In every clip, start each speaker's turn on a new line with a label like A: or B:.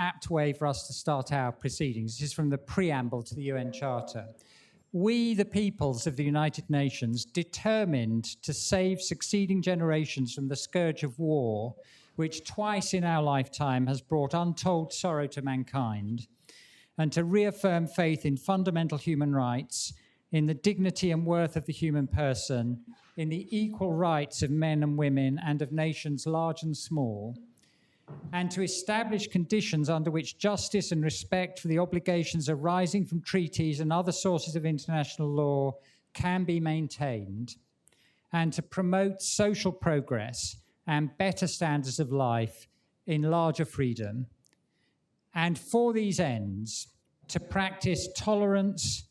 A: apt way for us to start our proceedings. This is from the preamble to the UN Charter. We, the peoples of the United Nations, determined to save succeeding generations from the scourge of war, which twice in our lifetime has brought untold sorrow to mankind, and to reaffirm faith in fundamental human rights, in the dignity and worth of the human person, in the equal rights of men and women and of nations large and small, and to establish conditions under which justice and respect for the obligations arising from treaties and other sources of international law can be maintained, and to promote social progress and better standards of life in larger freedom, and for these ends, to practice tolerance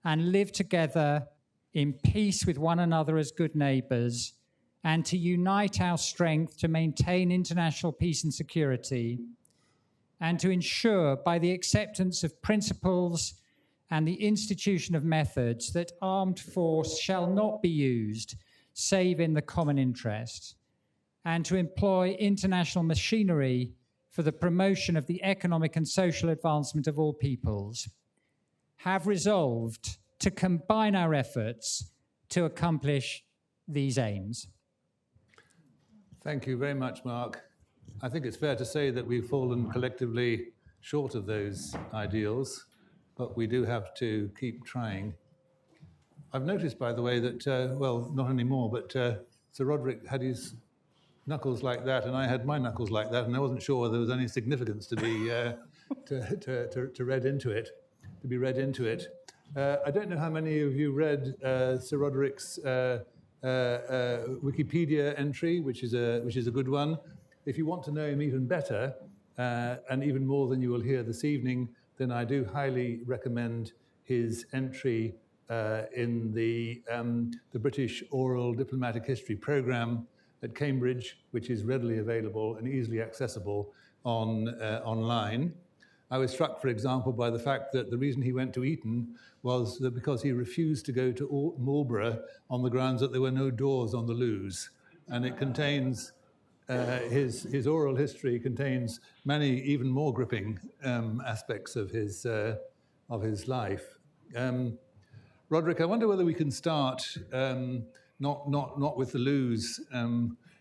A: and live together in peace with one another as good neighbours, and to unite our strength to maintain international peace and security, and to ensure by the acceptance of principles and the institution of methods that armed force shall not be used save in the common interest, and to employ international machinery for the promotion of the economic and social advancement of all peoples, have resolved to combine our efforts to accomplish these aims.
B: Thank you very much, Mark. I think it's fair to say that we've fallen collectively short of those ideals, but we do have to keep trying. I've noticed, by the way, that, well, not anymore, but Sir Roderic had his knuckles like that, and I had my knuckles like that, and I wasn't sure whether there was any significance to be to read into it, to be read into it. I don't know how many of you read Sir Roderic's Wikipedia entry, which is a good one. If you want to know him even better, and even more than you will hear this evening, then I do highly recommend his entry in the British Oral Diplomatic History Programme at Cambridge, which is readily available and easily accessible online. I was struck, for example, by the fact that the reason he went to Eton was that because he refused to go to Marlborough on the grounds that there were no doors on the loos. And it contains, his oral history contains many even more gripping aspects of his life. Roderic, I wonder whether we can start not with the loos,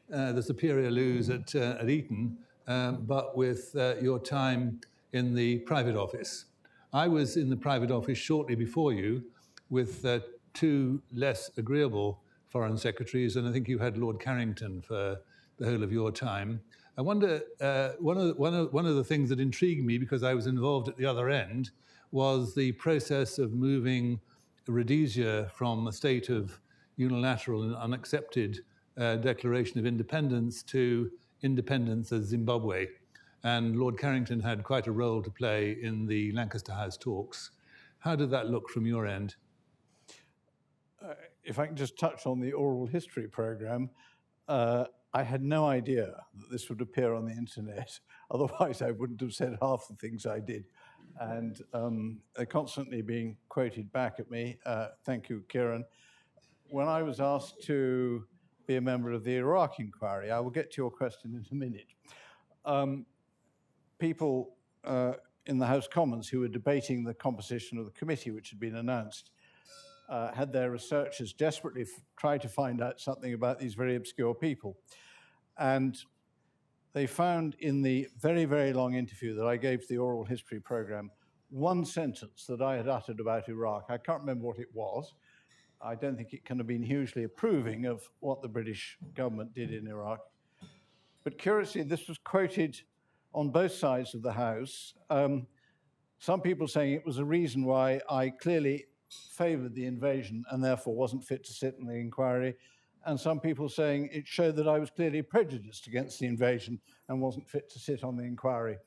B: the superior loos at Eton, but with your time in the private office. I was in the private office shortly before you with two less agreeable foreign secretaries, and I think you had Lord Carrington for the whole of your time. I wonder, one of the things that intrigued me, because I was involved at the other end, was the process of moving Rhodesia from a state of unilateral and unaccepted declaration of independence to independence as Zimbabwe. And Lord Carrington had quite a role to play in the Lancaster House talks. How did that look from your end?
C: If I can just touch on the oral history program, I had no idea that this would appear on the internet. Otherwise, I wouldn't have said half the things I did. And they're constantly being quoted back at me. Thank you, Kieran. When I was asked to be a member of the Iraq inquiry, I will get to your question in a minute. People in the House Commons who were debating the composition of the committee, which had been announced, had their researchers desperately try to find out something about these very obscure people. And they found in the very, very long interview that I gave to the oral history program, one sentence that I had uttered about Iraq. I can't remember what it was. I don't think it can have been hugely approving of what the British government did in Iraq. But curiously, this was quoted on both sides of the House. Some people saying it was a reason why I clearly favoured the invasion and therefore wasn't fit to sit in the inquiry, and some people saying it showed that I was clearly prejudiced against the invasion and wasn't fit to sit on the inquiry.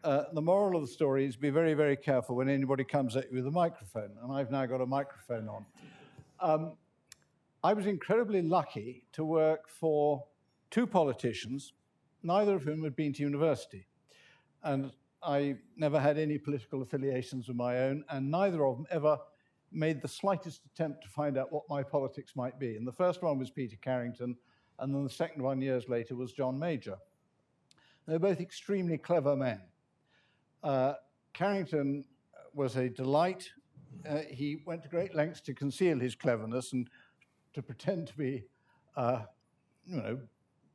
C: The moral of the story is be very, very careful when anybody comes at you with a microphone, and I've now got a microphone on. I was incredibly lucky to work for two politicians, neither of whom had been to university. And I never had any political affiliations of my own, and neither of them ever made the slightest attempt to find out what my politics might be. And the first one was Peter Carrington, and then the second one years later was John Major. They're both extremely clever men. Carrington was a delight. He went to great lengths to conceal his cleverness and to pretend to be,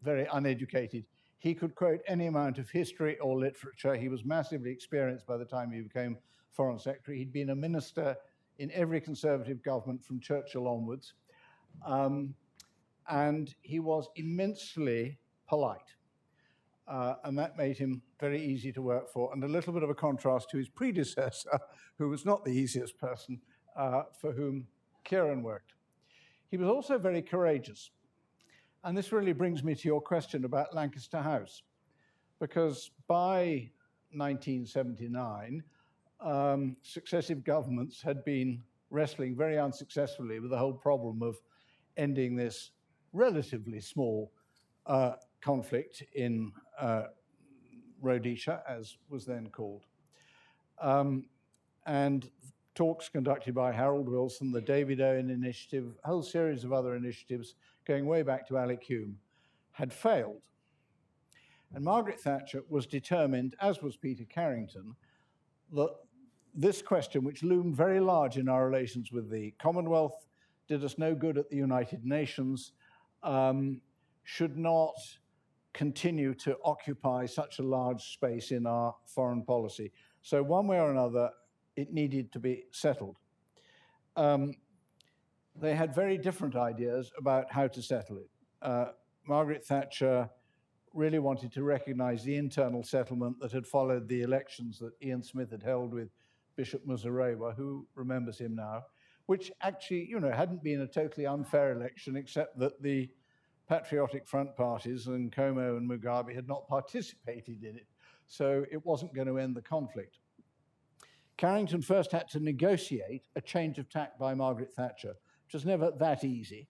C: very uneducated. He could quote any amount of history or literature. He was massively experienced by the time he became Foreign Secretary. He'd been a minister in every Conservative government from Churchill onwards. And he was immensely polite. And that made him very easy to work for, and a little bit of a contrast to his predecessor, who was not the easiest person for whom Kieran worked. He was also very courageous. And this really brings me to your question about Lancaster House, because by 1979, successive governments had been wrestling very unsuccessfully with the whole problem of ending this relatively small conflict in Rhodesia, as was then called. And talks conducted by Harold Wilson, the David Owen Initiative, a whole series of other initiatives going way back to Alec Hume, had failed. And Margaret Thatcher was determined, as was Peter Carrington, that this question, which loomed very large in our relations with the Commonwealth, did us no good at the United Nations, should not continue to occupy such a large space in our foreign policy. So one way or another, it needed to be settled. They had very different ideas about how to settle it. Margaret Thatcher really wanted to recognize the internal settlement that had followed the elections that Ian Smith had held with Bishop Muzorewa, who remembers him now, which actually, hadn't been a totally unfair election, except that the patriotic front parties and Nkomo and Mugabe had not participated in it. So it wasn't going to end the conflict. Carrington first had to negotiate a change of tack by Margaret Thatcher, which was never that easy,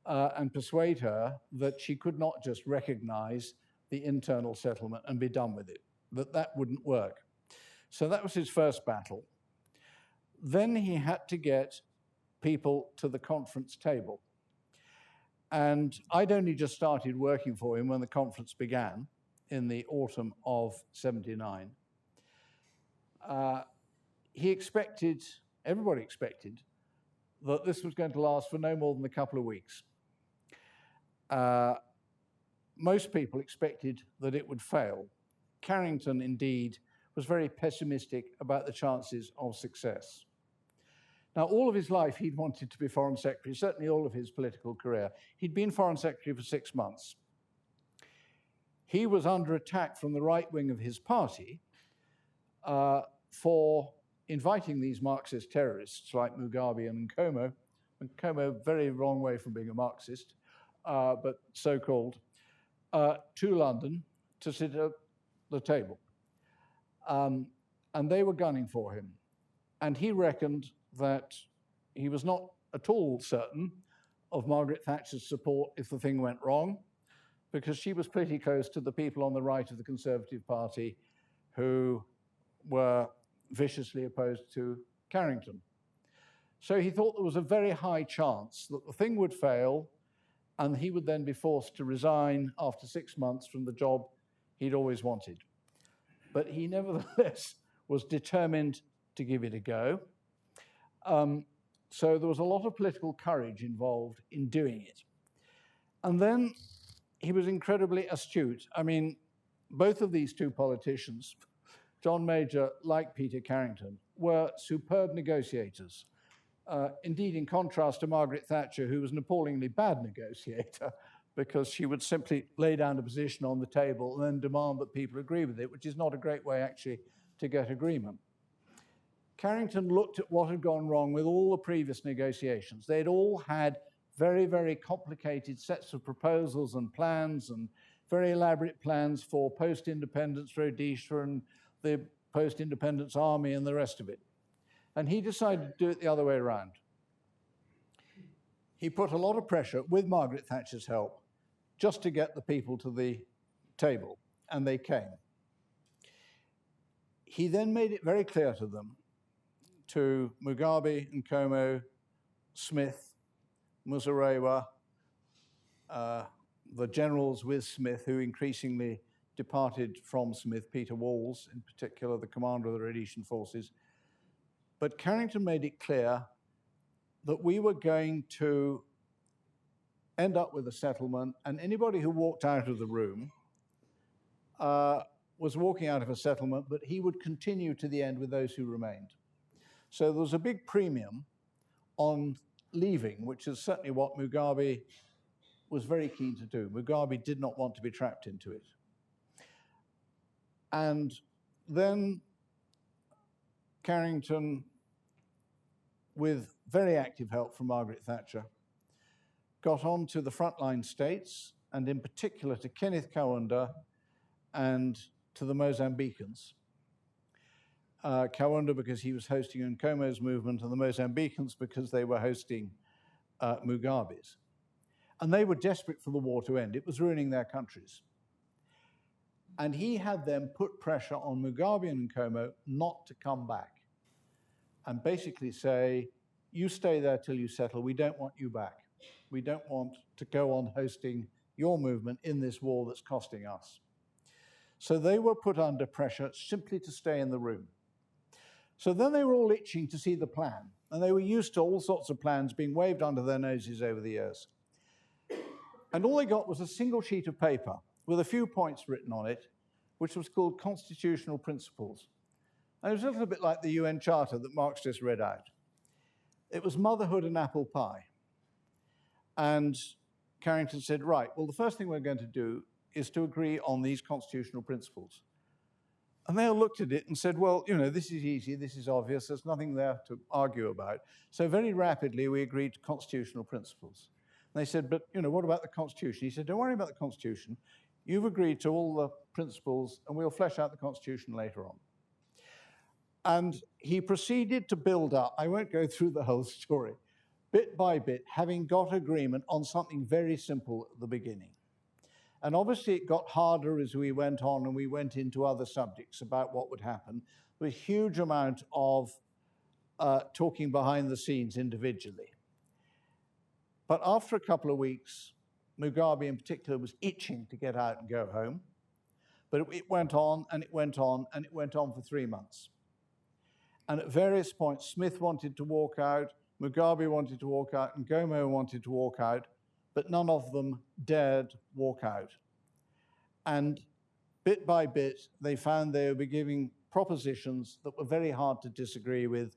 C: and persuade her that she could not just recognize the internal settlement and be done with it, that wouldn't work. So that was his first battle. Then he had to get people to the conference table. And I'd only just started working for him when the conference began in the autumn of '79. Everybody expected, that this was going to last for no more than a couple of weeks. Most people expected that it would fail. Carrington, indeed, was very pessimistic about the chances of success. Now, all of his life, he'd wanted to be Foreign Secretary, certainly all of his political career. He'd been Foreign Secretary for 6 months. He was under attack from the right wing of his party for inviting these Marxist terrorists like Mugabe and Nkomo. Nkomo, very wrong way from being a Marxist, but so-called, to London to sit at the table. And they were gunning for him. And he reckoned that he was not at all certain of Margaret Thatcher's support if the thing went wrong, because she was pretty close to the people on the right of the Conservative Party who were viciously opposed to Carrington. So he thought there was a very high chance that the thing would fail and he would then be forced to resign after 6 months from the job he'd always wanted. But he nevertheless was determined to give it a go. So there was a lot of political courage involved in doing it. And then he was incredibly astute. I mean, both of these two politicians, John Major, like Peter Carrington, were superb negotiators. Indeed, in contrast to Margaret Thatcher, who was an appallingly bad negotiator, because she would simply lay down a position on the table and then demand that people agree with it, which is not a great way, actually, to get agreement. Carrington looked at what had gone wrong with all the previous negotiations. They'd all had very, very complicated sets of proposals and plans and very elaborate plans for post-independence Rhodesia and the post-independence army and the rest of it. And he decided to do it the other way around. He put a lot of pressure, with Margaret Thatcher's help, just to get the people to the table, and they came. He then made it very clear to them, to Mugabe, Nkomo, Smith, Muzorewa, the generals with Smith, who increasingly departed from Smith, Peter Walls in particular, the commander of the Rhodesian forces. But Carrington made it clear that we were going to end up with a settlement, and anybody who walked out of the room was walking out of a settlement, but he would continue to the end with those who remained. So there was a big premium on leaving, which is certainly what Mugabe was very keen to do. Mugabe did not want to be trapped into it. And then Carrington, with very active help from Margaret Thatcher, got on to the frontline states, and in particular to Kenneth Kaunda and to the Mozambicans. Kaunda because he was hosting Nkomo's movement, and the Mozambicans because they were hosting Mugabe's. And they were desperate for the war to end. It was ruining their countries. And he had them put pressure on Mugabe and Nkomo not to come back and basically say, you stay there till you settle. We don't want you back. We don't want to go on hosting your movement in this war that's costing us. So they were put under pressure simply to stay in the room. So then they were all itching to see the plan, and they were used to all sorts of plans being waved under their noses over the years. And all they got was a single sheet of paper with a few points written on it, which was called Constitutional Principles. And it was a little bit like the UN Charter that Marx just read out. It was motherhood and apple pie. And Carrington said, right, well, the first thing we're going to do is to agree on these constitutional principles. And they all looked at it and said, well, you know, this is easy, this is obvious, there's nothing there to argue about. So very rapidly, we agreed to constitutional principles. And they said, but, you know, what about the Constitution? He said, don't worry about the Constitution. You've agreed to all the principles, and we'll flesh out the Constitution later on. And he proceeded to build up, I won't go through the whole story, bit by bit, having got agreement on something very simple at the beginning. And obviously it got harder as we went on and we went into other subjects about what would happen. There was a huge amount of talking behind the scenes individually. But after a couple of weeks, Mugabe in particular was itching to get out and go home. But it went on and it went on and it went on for 3 months. And at various points, Smith wanted to walk out, Mugabe wanted to walk out, and Nkomo wanted to walk out, but none of them dared walk out. And bit by bit, they found they would be giving propositions that were very hard to disagree with.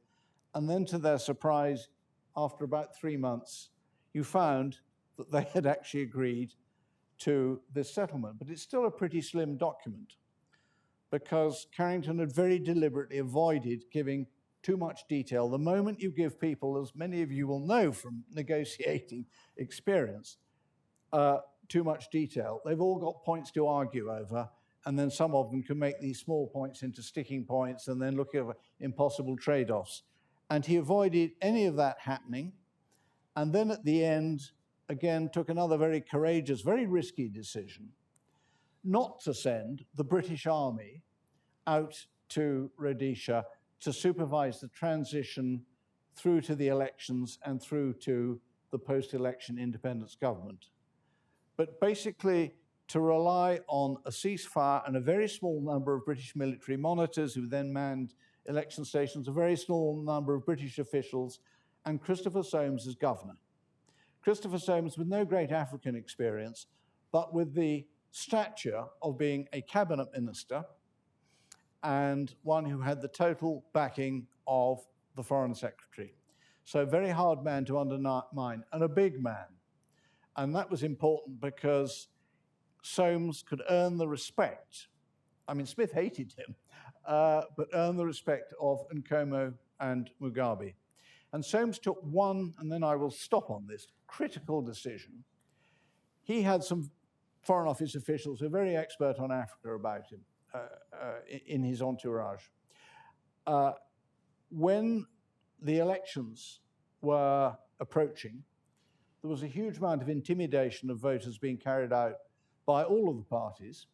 C: And then to their surprise, after about 3 months, you found that they had actually agreed to this settlement. But it's still a pretty slim document because Carrington had very deliberately avoided giving too much detail. The moment you give people, as many of you will know from negotiating experience, too much detail, they've all got points to argue over, and then some of them can make these small points into sticking points and then look at impossible trade-offs. And he avoided any of that happening, and then at the end, again, took another very courageous, very risky decision not to send the British Army out to Rhodesia to supervise the transition through to the elections and through to the post-election independence government. But basically to rely on a ceasefire and a very small number of British military monitors who then manned election stations, a very small number of British officials, and Christopher Soames as governor. Christopher Soames with no great African experience, but with the stature of being a cabinet minister and one who had the total backing of the foreign secretary. So a very hard man to undermine, and a big man. And that was important because Soames could earn the respect. I mean, Smith hated him, but earn the respect of Nkomo and Mugabe. And Soames took one, and then I will stop on this, critical decision. He had some Foreign Office officials who are very expert on Africa about him in his entourage. When the elections were approaching, there was a huge amount of intimidation of voters being carried out by all of the parties,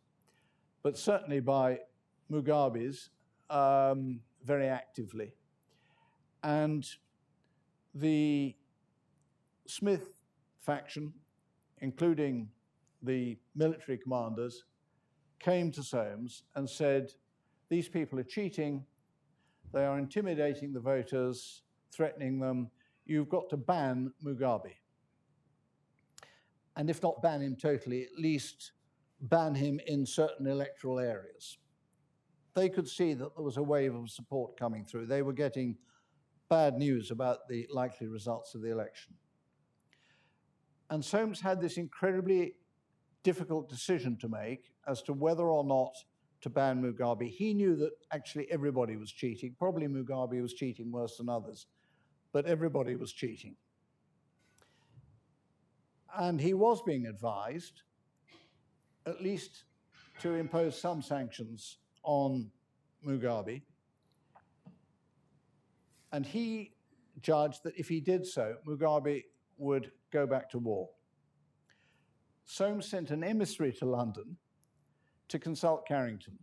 C: but certainly by Mugabe's very actively. And the Smith faction, including the military commanders, came to Soames and said, these people are cheating, they are intimidating the voters, threatening them, you've got to ban Mugabe. And if not ban him totally, at least ban him in certain electoral areas. They could see that there was a wave of support coming through. They were getting bad news about the likely results of the election. And Soames had this incredibly difficult decision to make as to whether or not to ban Mugabe. He knew that actually everybody was cheating. Probably Mugabe was cheating worse than others, but everybody was cheating. And he was being advised, at least to impose some sanctions on Mugabe. And he judged that if he did so, Mugabe would go back to war. Soames sent an emissary to London to consult Carrington.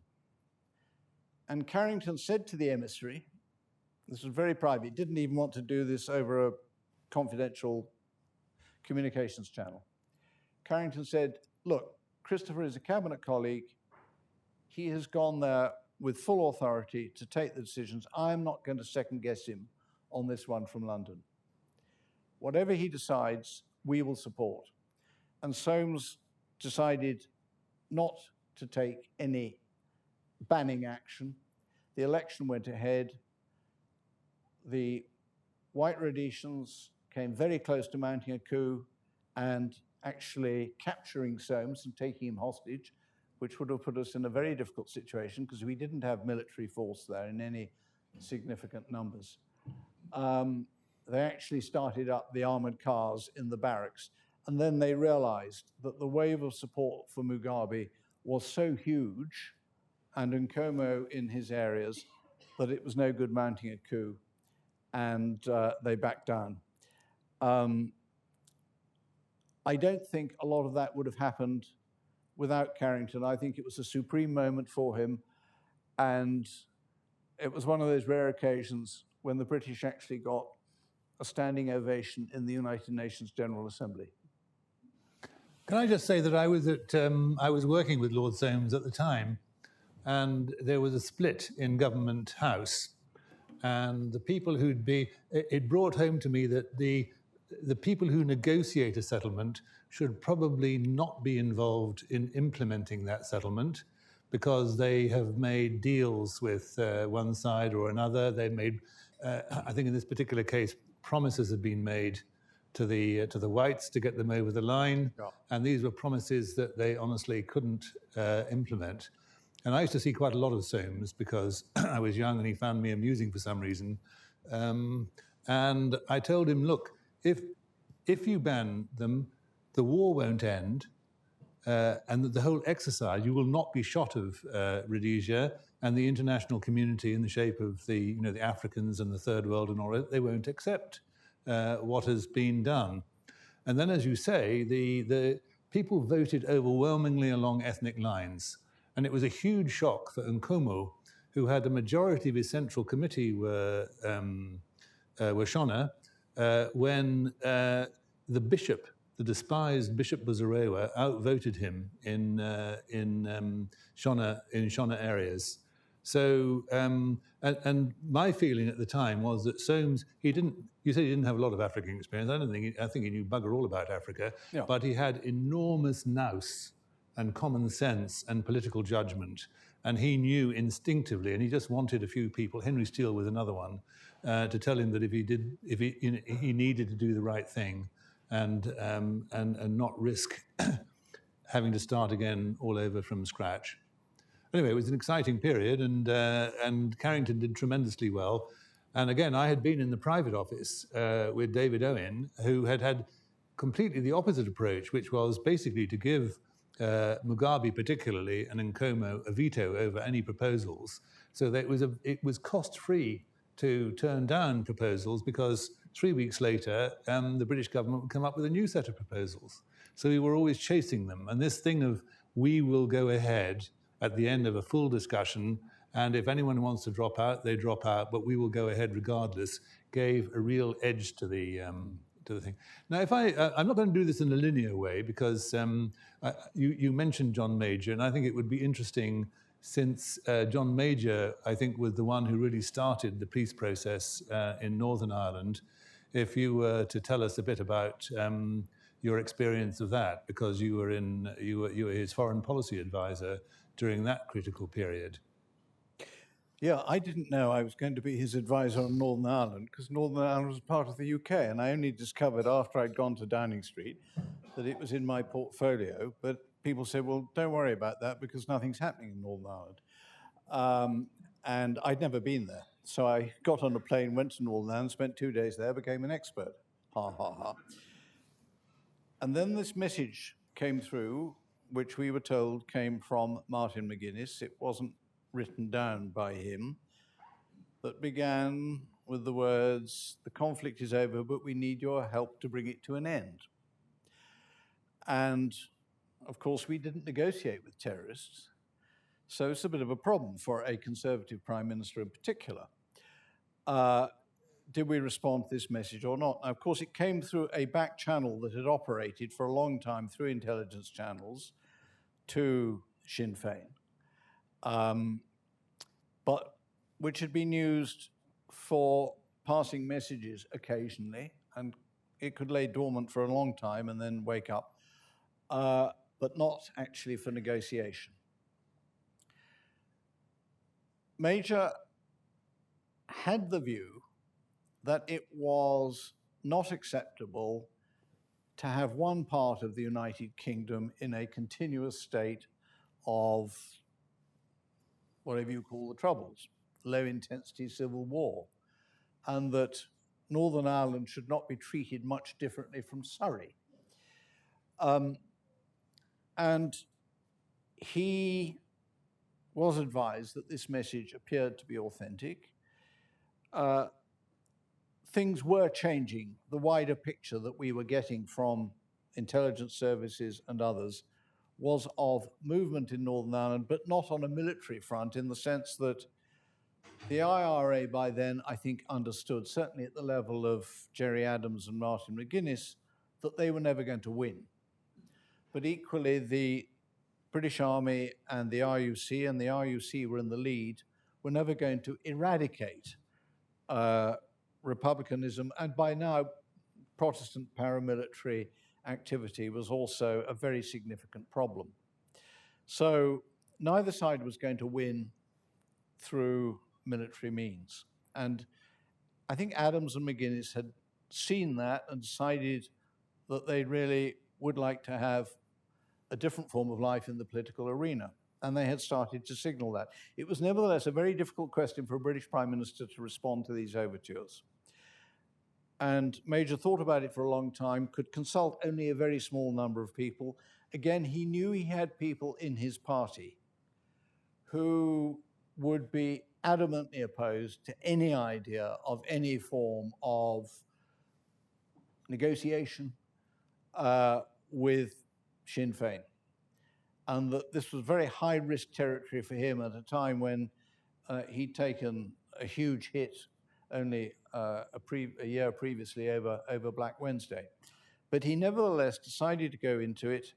C: And Carrington said to the emissary, this was very private, he didn't even want to do this over a confidential communications channel. Carrington said, look, Christopher is a cabinet colleague. He has gone there with full authority to take the decisions. I'm not going to second guess him on this one from London. Whatever he decides, we will support. And Soames decided not to take any banning action. The election went ahead. The White Rhodesians came very close to mounting a coup and actually capturing Soames and taking him hostage, which would have put us in a very difficult situation because we didn't have military force there in any significant numbers. They actually started up the armored cars in the barracks, and then they realized that the wave of support for Mugabe was so huge, and Nkomo in his areas, that it was no good mounting a coup, and they backed down. I don't think a lot of that would have happened without Carrington. I think it was a supreme moment for him, and it was one of those rare occasions when the British actually got a standing ovation in the United Nations General Assembly.
B: Can I just say that I was working with Lord Soames at the time, and there was a split in Government House, and the people it brought home to me that the people who negotiate a settlement should probably not be involved in implementing that settlement, because they have made deals with one side or another. They made, I think in this particular case, promises had been made to the whites to get them over the line, yeah. And these were promises that they honestly couldn't implement. And I used to see quite a lot of Soames because I was young and he found me amusing for some reason. And I told him, look, if you ban them, the war won't end, and that the whole exercise, you will not be shot of Rhodesia, and the international community in the shape of the Africans and the Third World and all that, they won't accept what has been done. And then, as you say, the people voted overwhelmingly along ethnic lines. And it was a huge shock for Nkomo, who had a majority of his central committee were Shona, when the bishop, the despised Bishop Buzarewa, outvoted him in Shona areas. So, and my feeling at the time was that Soames, you said he didn't have a lot of African experience. I think he knew bugger all about Africa, yeah. But he had enormous nous and common sense and political judgment. And he knew instinctively, and he just wanted a few people, Henry Steele was another one, to tell him that he needed to do the right thing and not risk having to start again all over from scratch. Anyway, it was an exciting period, and Carrington did tremendously well. And again, I had been in the private office with David Owen, who had completely the opposite approach, which was basically to give Mugabe particularly and Nkomo a veto over any proposals, so that it was cost-free to turn down proposals, because 3 weeks later the British government would come up with a new set of proposals. So we were always chasing them. And this thing of we will go ahead at the end of a full discussion, and if anyone wants to drop out, they drop out, but we will go ahead regardless, gave a real edge to the to the thing. Now, if I'm not going to do this in a linear way because you mentioned John Major, and I think it would be interesting since John Major, I think, was the one who really started the peace process in Northern Ireland, if you were to tell us a bit about your experience of that, because you were his foreign policy advisor during that critical period.
C: Yeah, I didn't know I was going to be his advisor on Northern Ireland because Northern Ireland was part of the UK, and I only discovered after I'd gone to Downing Street that it was in my portfolio. But people said, well, don't worry about that because nothing's happening in Northern Ireland. And I'd never been there. So I got on a plane, went to Northern Ireland, spent 2 days there, became an expert. Ha, ha, ha. And then this message came through, which we were told came from Martin McGuinness. It wasn't written down by him, that began with the words, "The conflict is over, but we need your help to bring it to an end." And of course, we didn't negotiate with terrorists. So it's a bit of a problem for a Conservative Prime Minister in particular. Did we respond to this message or not? Now, of course, it came through a back channel that had operated for a long time through intelligence channels to Sinn Féin. But which had been used for passing messages occasionally, and it could lay dormant for a long time and then wake up, but not actually for negotiation. Major had the view that it was not acceptable to have one part of the United Kingdom in a continuous state of whatever you call the Troubles, low-intensity civil war, and that Northern Ireland should not be treated much differently from Surrey. And he was advised that this message appeared to be authentic. Things were changing. The wider picture that we were getting from intelligence services and others was of movement in Northern Ireland, but not on a military front, in the sense that the IRA by then, I think, understood, certainly at the level of Gerry Adams and Martin McGuinness, that they were never going to win. But equally, the British Army and the RUC were in the lead, were never going to eradicate republicanism, and by now, Protestant paramilitary activity was also a very significant problem. So neither side was going to win through military means. And I think Adams and McGuinness had seen that and decided that they really would like to have a different form of life in the political arena. And they had started to signal that. It was nevertheless a very difficult question for a British Prime Minister to respond to these overtures. And Major thought about it for a long time, could consult only a very small number of people. Again, he knew he had people in his party who would be adamantly opposed to any idea of any form of negotiation with Sinn Féin. And that this was very high-risk territory for him at a time when he'd taken a huge hit only a year previously over Black Wednesday. But he nevertheless decided to go into it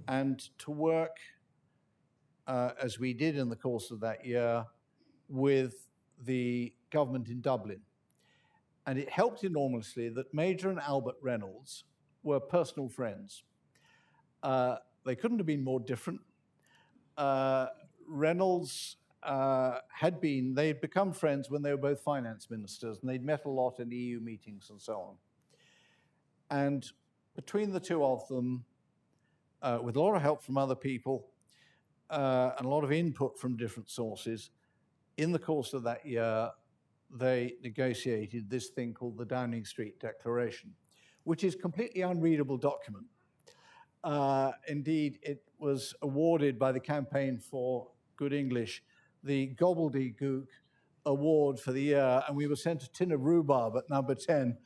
C: and to work, as we did in the course of that year, with the government in Dublin. And it helped enormously that Major and Albert Reynolds were personal friends. They couldn't have been more different. Reynolds they'd become friends when they were both finance ministers, and they'd met a lot in EU meetings and so on. And between the two of them, with a lot of help from other people and a lot of input from different sources, in the course of that year, they negotiated this thing called the Downing Street Declaration, which is a completely unreadable document. Indeed, it was awarded by the Campaign for Good English the Gobbledygook Award for the year, and we were sent a tin of rhubarb at number 10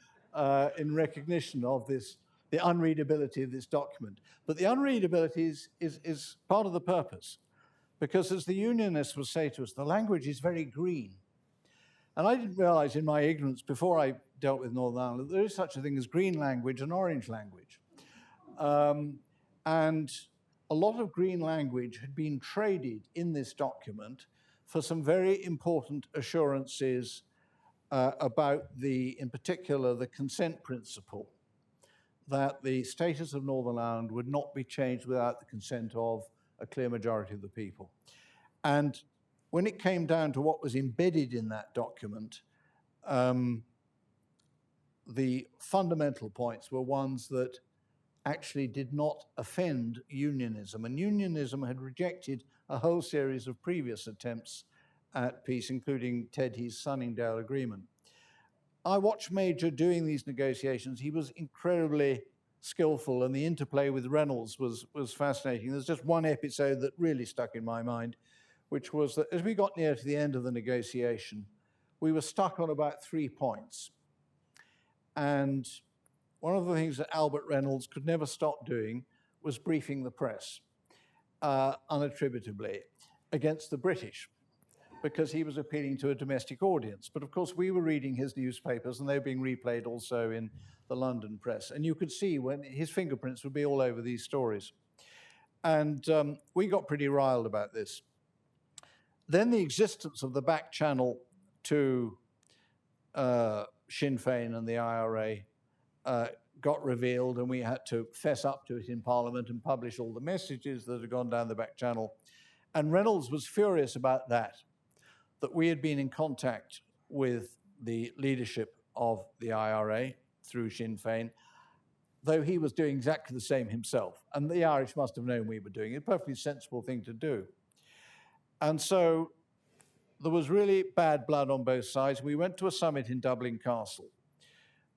C: in recognition of this, the unreadability of this document. But the unreadability is part of the purpose, because as the Unionists would say to us, the language is very green. And I didn't realize in my ignorance before I dealt with Northern Ireland that there is such a thing as green language and orange language. And a lot of green language had been traded in this document for some very important assurances about in particular, the consent principle, that the status of Northern Ireland would not be changed without the consent of a clear majority of the people. And when it came down to what was embedded in that document, the fundamental points were ones that actually did not offend unionism. And unionism had rejected a whole series of previous attempts at peace, including Ted Heath's Sunningdale Agreement. I watched Major doing these negotiations. He was incredibly skillful, and the interplay with Reynolds was fascinating. There's just one episode that really stuck in my mind, which was that as we got near to the end of the negotiation, we were stuck on about 3 points. And one of the things that Albert Reynolds could never stop doing was briefing the press, unattributably, against the British, because he was appealing to a domestic audience. But of course, we were reading his newspapers, and they were being replayed also in the London press. And you could see when his fingerprints would be all over these stories. And we got pretty riled about this. Then the existence of the back channel to Sinn Féin and the IRA got revealed, and we had to fess up to it in Parliament and publish all the messages that had gone down the back channel. And Reynolds was furious about that we had been in contact with the leadership of the IRA through Sinn Féin, though he was doing exactly the same himself. And the Irish must have known we were doing it, a perfectly sensible thing to do. And so there was really bad blood on both sides. We went to a summit in Dublin Castle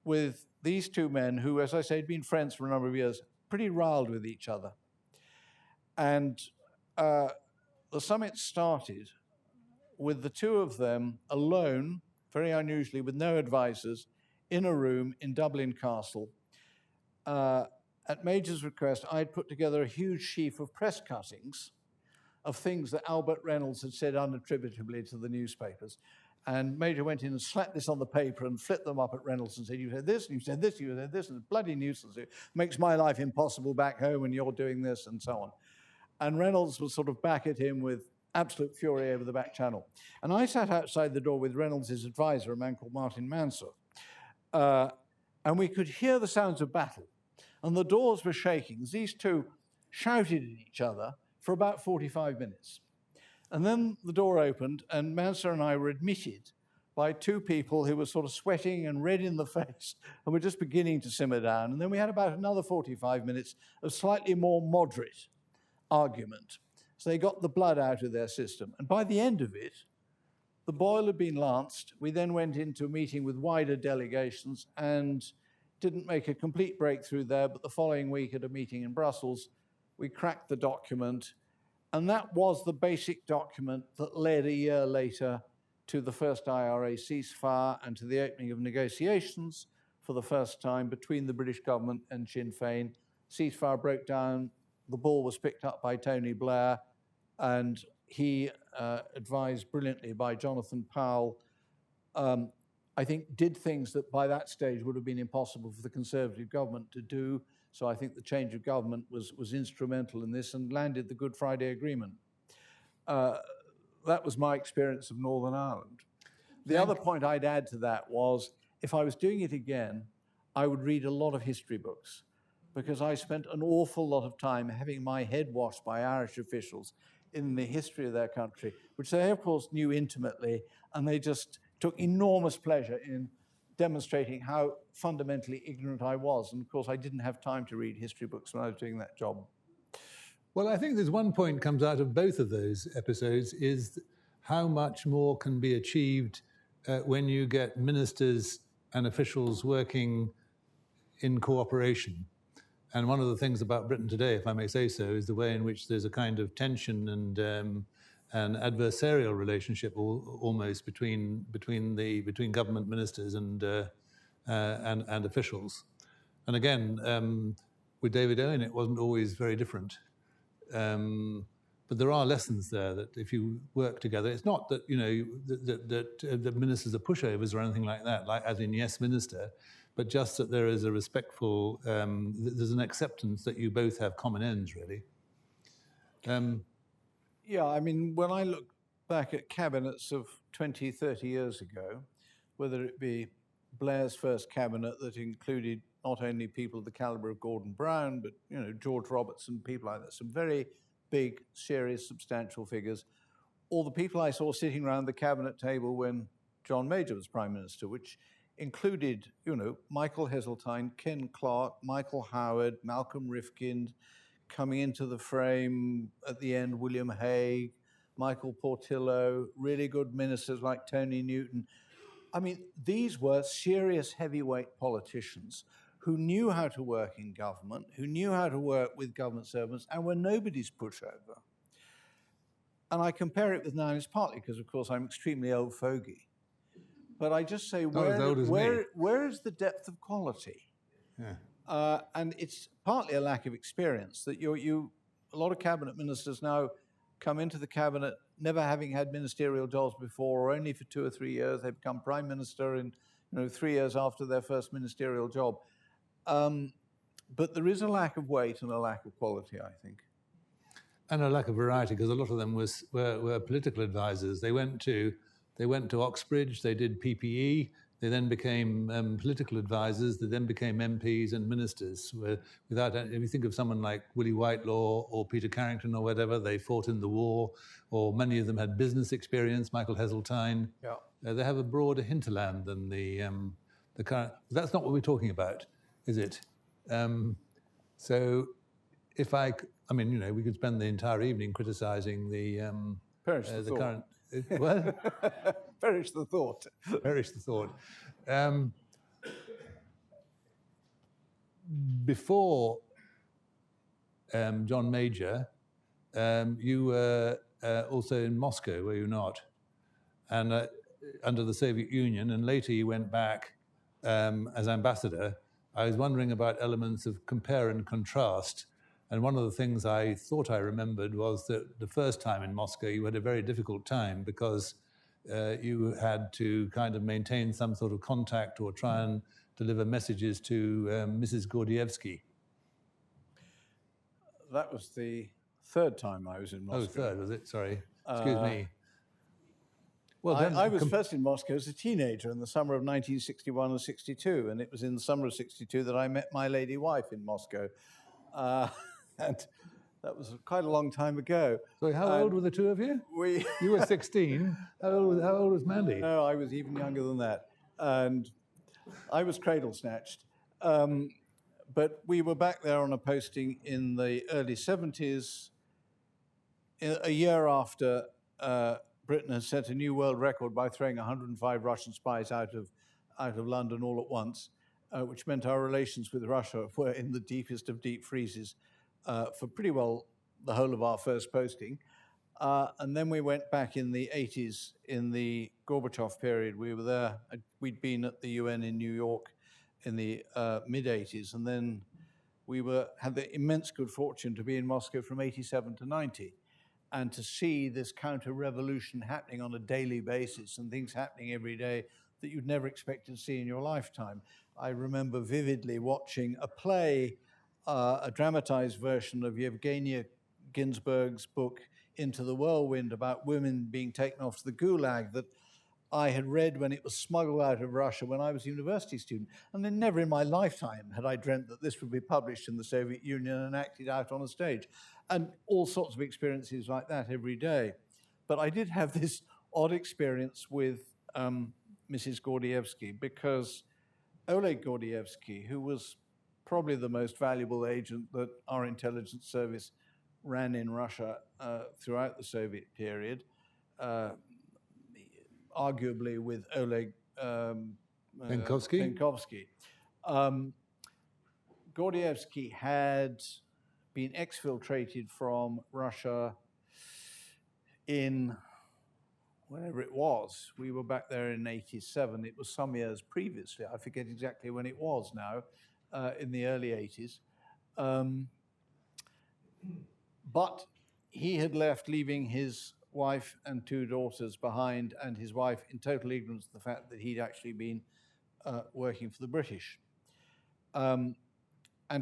C: with these two men who, as I say, had been friends for a number of years, pretty riled with each other. And the summit started with the two of them alone, very unusually, with no advisors, in a room in Dublin Castle. At Major's request, I had put together a huge sheaf of press cuttings of things that Albert Reynolds had said unattributably to the newspapers. And Major went in and slapped this on the paper and flipped them up at Reynolds and said, you said this, and you said this, you said this, and it's bloody nuisance. It makes my life impossible back home and you're doing this, and so on. And Reynolds was sort of back at him with absolute fury over the back channel. And I sat outside the door with Reynolds' advisor, a man called Martin Mansell, and we could hear the sounds of battle. And the doors were shaking as these two shouted at each other for about 45 minutes. And then the door opened, and Mansell and I were admitted by two people who were sort of sweating and red in the face and were just beginning to simmer down. And then we had about another 45 minutes of slightly more moderate argument. So they got the blood out of their system. And by the end of it, the boil had been lanced. We then went into a meeting with wider delegations and didn't make a complete breakthrough there, but the following week at a meeting in Brussels, we cracked the document. And that was the basic document that led a year later to the first IRA ceasefire and to the opening of negotiations for the first time between the British government and Sinn Féin. Ceasefire broke down. The ball was picked up by Tony Blair, and he, advised brilliantly by Jonathan Powell, I think did things that by that stage would have been impossible for the Conservative government to do. So I think the change of government was instrumental in this and landed the Good Friday Agreement. That was my experience of Northern Ireland. The other point I'd add to that was, if I was doing it again, I would read a lot of history books, because I spent an awful lot of time having my head washed by Irish officials in the history of their country, which they, of course, knew intimately, and they just took enormous pleasure in demonstrating how fundamentally ignorant I was. And of course, I didn't have time to read history books when I was doing that job.
B: Well, I think there's one point comes out of both of those episodes, is how much more can be achieved when you get ministers and officials working in cooperation. And one of the things about Britain today, if I may say so, is the way in which there's a kind of tension and an adversarial relationship almost between government ministers and officials. And again, with David Owen, it wasn't always very different. But there are lessons there that if you work together, it's not that that ministers are pushovers or anything like that, like as in yes minister, but just that there is a respectful, there's an acceptance that you both have common ends, really.
C: Yeah, I mean, when I look back at cabinets of 20, 30 years ago, whether it be Blair's first cabinet that included not only people of the caliber of Gordon Brown, but George Robertson, people like that, some very big, serious, substantial figures, or the people I saw sitting around the cabinet table when John Major was Prime Minister, which included, Michael Heseltine, Ken Clarke, Michael Howard, Malcolm Rifkind, coming into the frame at the end, William Hague, Michael Portillo, really good ministers like Tony Newton. I mean, these were serious heavyweight politicians who knew how to work in government, who knew how to work with government servants, and were nobody's pushover. And I compare it with now, and it's partly because, of course, I'm extremely old fogey. But I just say, where is the depth of quality? Yeah. And it's partly a lack of experience that a lot of cabinet ministers now come into the cabinet never having had ministerial jobs before, or only for 2 or 3 years. They become prime minister in 3 years after their first ministerial job. But there is a lack of weight and a lack of quality, I think.
B: And a lack of variety, because a lot of them were political advisors. They went to Oxbridge, they did PPE, they then became political advisors, they then became MPs and ministers. If you think of someone like Willie Whitelaw or Peter Carrington or whatever, they fought in the war, or many of them had business experience, Michael Heseltine. Yeah. They have a broader hinterland than the current. That's not what we're talking about, is it? So if I mean, we could spend the entire evening criticising the current. What?
C: Perish the thought.
B: Perish the thought. Before John Major, you were also in Moscow, were you not? And under the Soviet Union, and later you went back as ambassador. I was wondering about elements of compare and contrast. And one of the things I thought I remembered was that the first time in Moscow, you had a very difficult time because you had to kind of maintain some sort of contact or try and deliver messages to Mrs. Gordievsky.
C: That was the third time I was in Moscow.
B: Oh, third, was it? Sorry. Excuse me.
C: Well, I was first in Moscow as a teenager in the summer of 1961 and 62, and it was in the summer of 62 that I met my lady wife in Moscow. And that was quite a long time ago.
B: So how old were the two of you? You were 16. How old was Mandy?
C: No, I was even younger than that. And I was cradle snatched. But we were back there on a posting in the early 70s, a year after Britain had set a new world record by throwing 105 Russian spies out of London all at once, which meant our relations with Russia were in the deepest of deep freezes for pretty well the whole of our first posting. And then we went back in the 80s, in the Gorbachev period. We were there. We'd been at the UN in New York in the mid-80s, and then we had the immense good fortune to be in Moscow from 87 to 90, and to see this counter-revolution happening on a daily basis and things happening every day that you'd never expected to see in your lifetime. I remember vividly watching a play, a dramatized version of Yevgenia Ginsberg's book, Into the Whirlwind, about women being taken off to the Gulag, that I had read when it was smuggled out of Russia when I was a university student. And then never in my lifetime had I dreamt that this would be published in the Soviet Union and acted out on a stage. And all sorts of experiences like that every day. But I did have this odd experience with Mrs. Gordievsky, because Oleg Gordievsky, who was probably the most valuable agent that our intelligence service ran in Russia throughout the Soviet period, arguably with Oleg Penkovsky. Gordievsky had been exfiltrated from Russia in whenever it was. We were back there in 87. It was some years previously. I forget exactly when it was now, in the early 80s. But he had left, leaving his wife and 2 daughters behind, and his wife in total ignorance of the fact that he'd actually been working for the British. And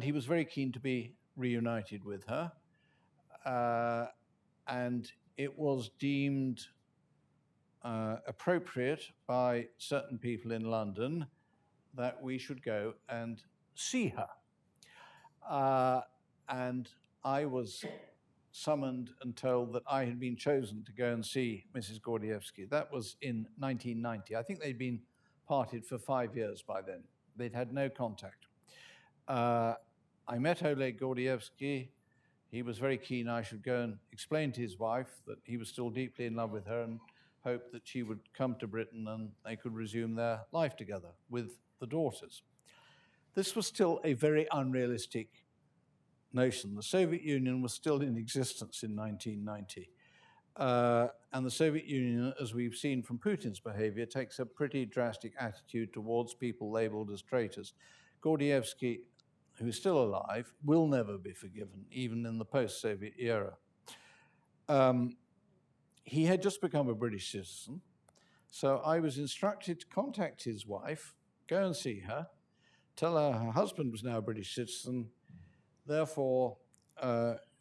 C: he was very keen to be reunited with her. And it was deemed appropriate by certain people in London that we should go and see her. And I was summoned and told that I had been chosen to go and see Mrs. Gordievsky. That was in 1990. I think they'd been parted for 5 years by then. They'd had no contact. I met Oleg Gordievsky. He was very keen I should go and explain to his wife that he was still deeply in love with her and hoped that she would come to Britain and they could resume their life together with the daughters. This was still a very unrealistic notion. The Soviet Union was still in existence in 1990. And the Soviet Union, as we've seen from Putin's behavior, takes a pretty drastic attitude towards people labeled as traitors. Gordievsky, who is still alive, will never be forgiven, even in the post-Soviet era. He had just become a British citizen, so I was instructed to contact his wife, go and see her, tell her her husband was now a British citizen, therefore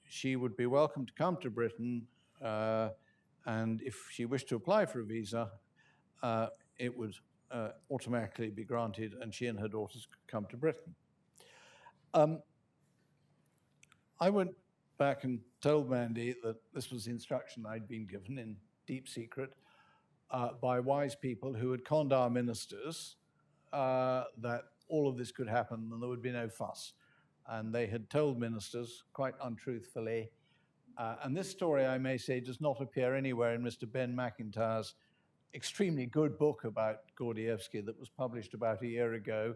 C: she would be welcome to come to Britain, and if she wished to apply for a visa, it would automatically be granted and she and her daughters could come to Britain. I went back and told Mandy that this was the instruction I'd been given in deep secret by wise people who had conned our ministers that all of this could happen and there would be no fuss. And they had told ministers quite untruthfully. And this story, I may say, does not appear anywhere in Mr. Ben McIntyre's extremely good book about Gordievsky that was published about a year ago,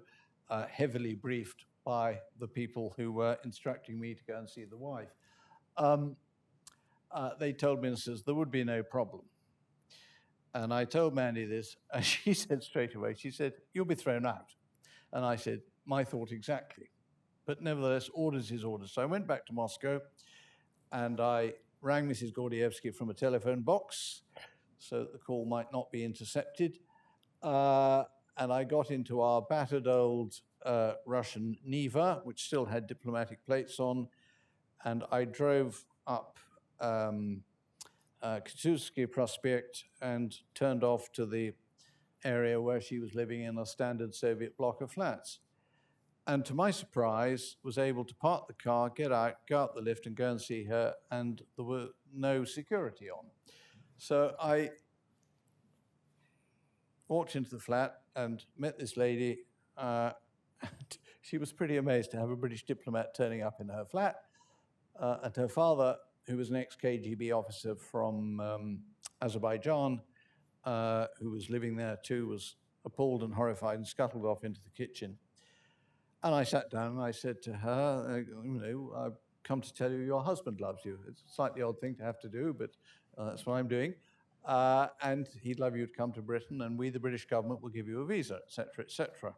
C: heavily briefed by the people who were instructing me to go and see the wife. They told ministers there would be no problem. And I told Mandy this, and she said straight away, she said, "You'll be thrown out." And I said, "My thought exactly." But nevertheless, orders is orders. So I went back to Moscow, and I rang Mrs. Gordievsky from a telephone box so that the call might not be intercepted. And I got into our battered old Russian Niva, which still had diplomatic plates on, and I drove up Kutuzovsky Prospect and turned off to the area where she was living in a standard Soviet block of flats. And to my surprise, was able to park the car, get out, go up the lift and go and see her, and there were no security on. So I walked into the flat and met this lady. She was pretty amazed to have a British diplomat turning up in her flat. And her father, who was an ex-KGB officer from Azerbaijan, who was living there too, was appalled and horrified and scuttled off into the kitchen. And I sat down and I said to her, I've come to tell you your husband loves you. It's a slightly odd thing to have to do, but that's what I'm doing. And he'd love you to come to Britain, and we, the British government, will give you a visa, et cetera, et cetera.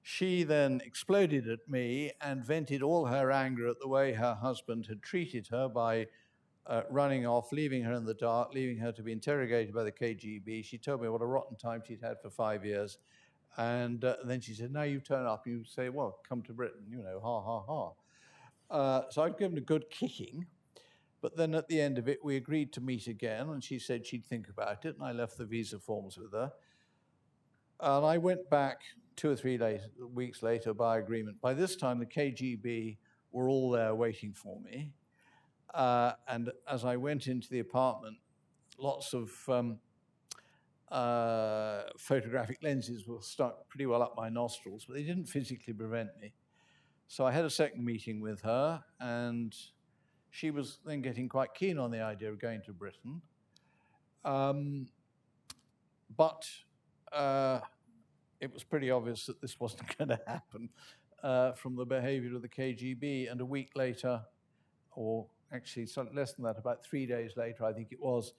C: She then exploded at me and vented all her anger at the way her husband had treated her by running off, leaving her in the dark, leaving her to be interrogated by the KGB. She told me what a rotten time she'd had for 5 years. And then she said, now you turn up and you say, well, come to Britain, ha, ha, ha. So I'd given a good kicking. But then at the end of it, we agreed to meet again, and she said she'd think about it, and I left the visa forms with her. And I went back 2 or 3 weeks later by agreement. By this time, the KGB were all there waiting for me. And as I went into the apartment, lots of photographic lenses were stuck pretty well up my nostrils, but they didn't physically prevent me. So I had a second meeting with her, and she was then getting quite keen on the idea of going to Britain. But it was pretty obvious that this wasn't going to happen from the behavior of the KGB. And a week later, or actually less than that, about 3 days later, I think it was,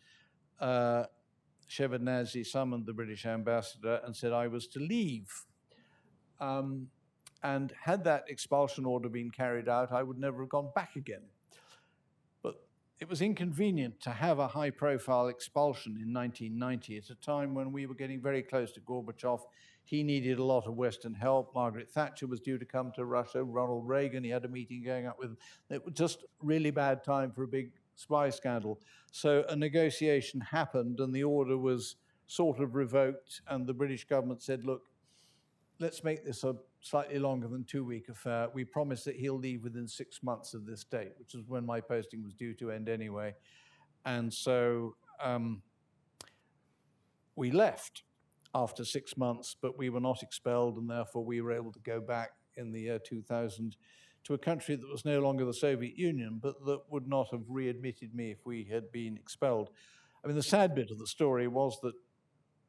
C: Shevardnadze summoned the British ambassador and said I was to leave. And had that expulsion order been carried out, I would never have gone back again. it was inconvenient to have a high-profile expulsion in 1990 at a time when we were getting very close to Gorbachev. He needed a lot of Western help. Margaret Thatcher was due to come to Russia. Ronald Reagan, he had a meeting going up with. It was just really bad time for a big spy scandal. So a negotiation happened and the order was sort of revoked, and the British government said, look, let's make this a slightly longer than 2-week affair. We promise that he'll leave within 6 months of this date, which is when my posting was due to end anyway. And so we left after 6 months, but we were not expelled, and therefore we were able to go back in the year 2000 to a country that was no longer the Soviet Union, but that would not have readmitted me if we had been expelled. I mean, the sad bit of the story was that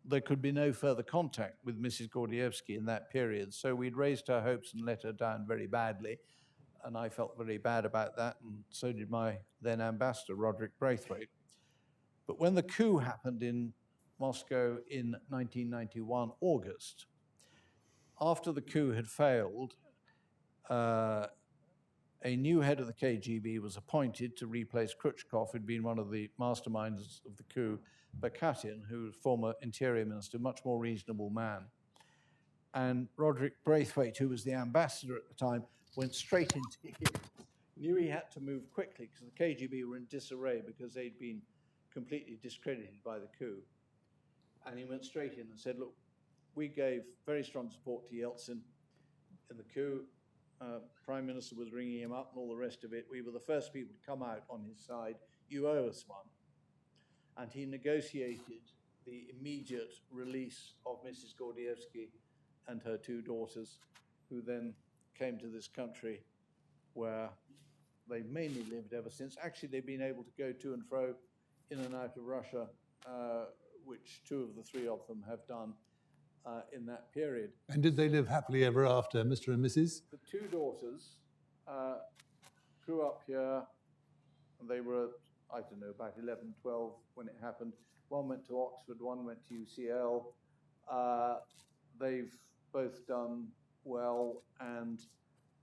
C: there could be no further contact with Mrs. Gordievsky in that period. So we'd raised her hopes and let her down very badly. And I felt very bad about that, and so did my then ambassador, Roderic Braithwaite. But when the coup happened in Moscow in 1991, August, after the coup had failed, a new head of the KGB was appointed to replace Khrushchev, who'd been one of the masterminds of the coup, Bakatin, who was former interior minister, much more reasonable man. And Roderic Braithwaite, who was the ambassador at the time, went straight into him. Knew he had to move quickly because the KGB were in disarray because they'd been completely discredited by the coup. And he went straight in and said, look, we gave very strong support to Yeltsin in the coup. Prime Minister was ringing him up and all the rest of it. We were the first people to come out on his side. You owe us one. And he negotiated the immediate release of Mrs. Gordievsky and her 2 daughters, who then came to this country where they've mainly lived ever since. Actually, they've been able to go to and fro in and out of Russia, which 2 of the 3 of them have done in that period.
B: And did they live happily ever after, Mr. and Mrs.?
C: The 2 daughters grew up here, and they were, I don't know, about 11, 12 when it happened. One went to Oxford, one went to UCL. They've both done well, and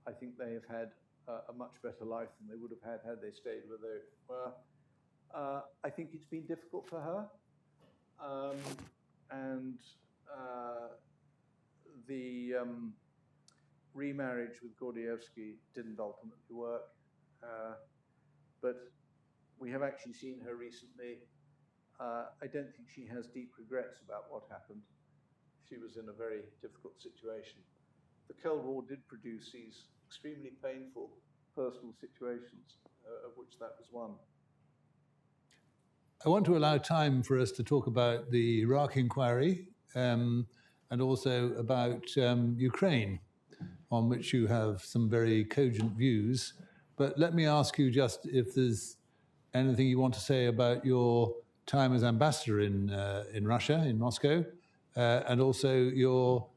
C: I think they have had a much better life than they would have had they stayed where they were. I think it's been difficult for her, and the remarriage with Gordievsky didn't ultimately work, but we have actually seen her recently. I don't think she has deep regrets about what happened. She was in a very difficult situation. The Cold War did produce these extremely painful personal situations, of which that was one.
B: I want to allow time for us to talk about the Iraq inquiry and also about Ukraine, on which you have some very cogent views. But let me ask you just if there's anything you want to say about your time as ambassador in Russia, in Moscow, and also your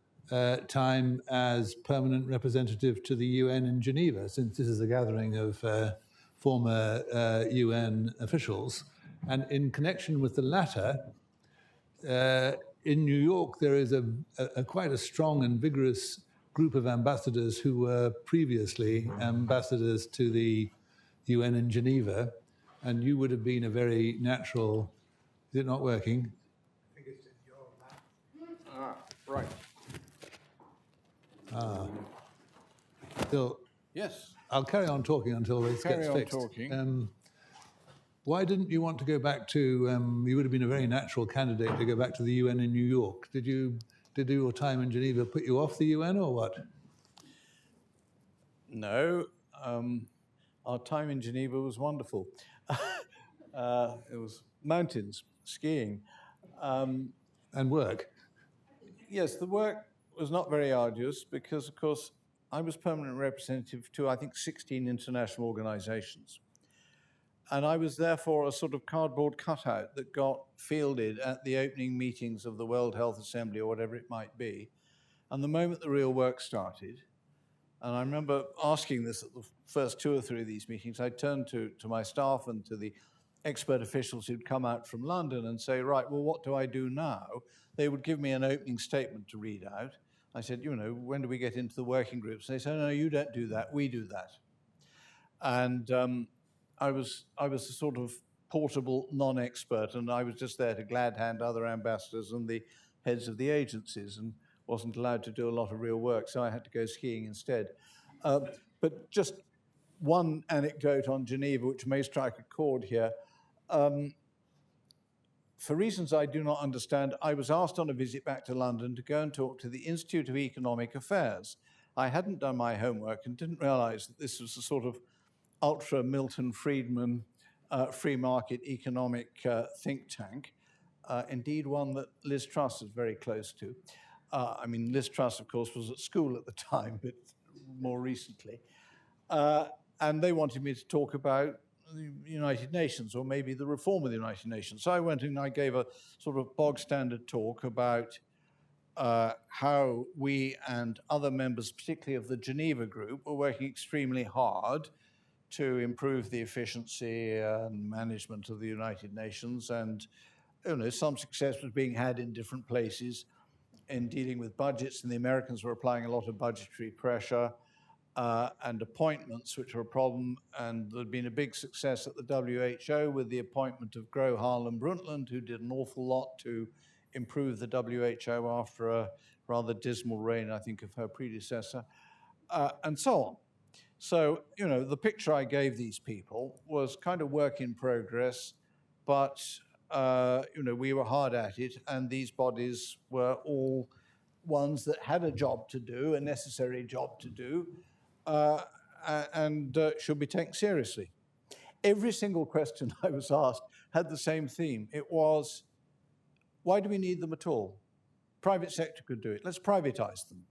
B: time as permanent representative to the UN in Geneva, since this is a gathering of former UN officials. And in connection with the latter, in New York, there is quite a strong and vigorous group of ambassadors who were previously ambassadors to the UN in Geneva, and you would have been a very natural. Is it not working?
D: I think it's in your lap.
C: Right.
B: So
C: Yes.
B: I'll carry on talking until this gets fixed.
C: Talking.
B: Why didn't you want to go back to? You would have been a very natural candidate to go back to the UN in New York. Did your time in Geneva put you off the UN, or what?
C: No. Our time in Geneva was wonderful. It was mountains, skiing.
B: And work?
C: Yes, the work was not very arduous because, of course, I was permanent representative to, I think, 16 international organizations. And I was therefore a sort of cardboard cutout that got fielded at the opening meetings of the World Health Assembly or whatever it might be. And the moment the real work started, and I remember asking this at the first 2 or 3 of these meetings, I turned to my staff and to the expert officials who'd come out from London and say, right, well, what do I do now? They would give me an opening statement to read out. I said, when do we get into the working groups? They said, no, you don't do that, we do that. And I was a sort of portable non-expert, and I was just there to glad hand other ambassadors and the heads of the agencies, and wasn't allowed to do a lot of real work, so I had to go skiing instead. But just one anecdote on Geneva, which may strike a chord here. For reasons I do not understand, I was asked on a visit back to London to go and talk to the Institute of Economic Affairs. I hadn't done my homework and didn't realize that this was a sort of ultra Milton Friedman free market economic think tank, indeed one that Liz Truss is very close to. I mean, Liz Truss, of course, was at school at the time, but more recently. And they wanted me to talk about the United Nations, or maybe the reform of the United Nations. So I went and I gave a sort of bog standard talk about how we and other members, particularly of the Geneva group, were working extremely hard to improve the efficiency and management of the United Nations. And some success was being had in different places in dealing with budgets, and the Americans were applying a lot of budgetary pressure and appointments, which were a problem. And there'd been a big success at the WHO with the appointment of Gro Harlem Brundtland, who did an awful lot to improve the WHO after a rather dismal reign, I think, of her predecessor, and so on. So, the picture I gave these people was kind of work in progress, but, we were hard at it, and these bodies were all ones that had a job to do, a necessary job to do, and should be taken seriously. Every single question I was asked had the same theme. It was, why do we need them at all? Private sector could do it. Let's privatize them.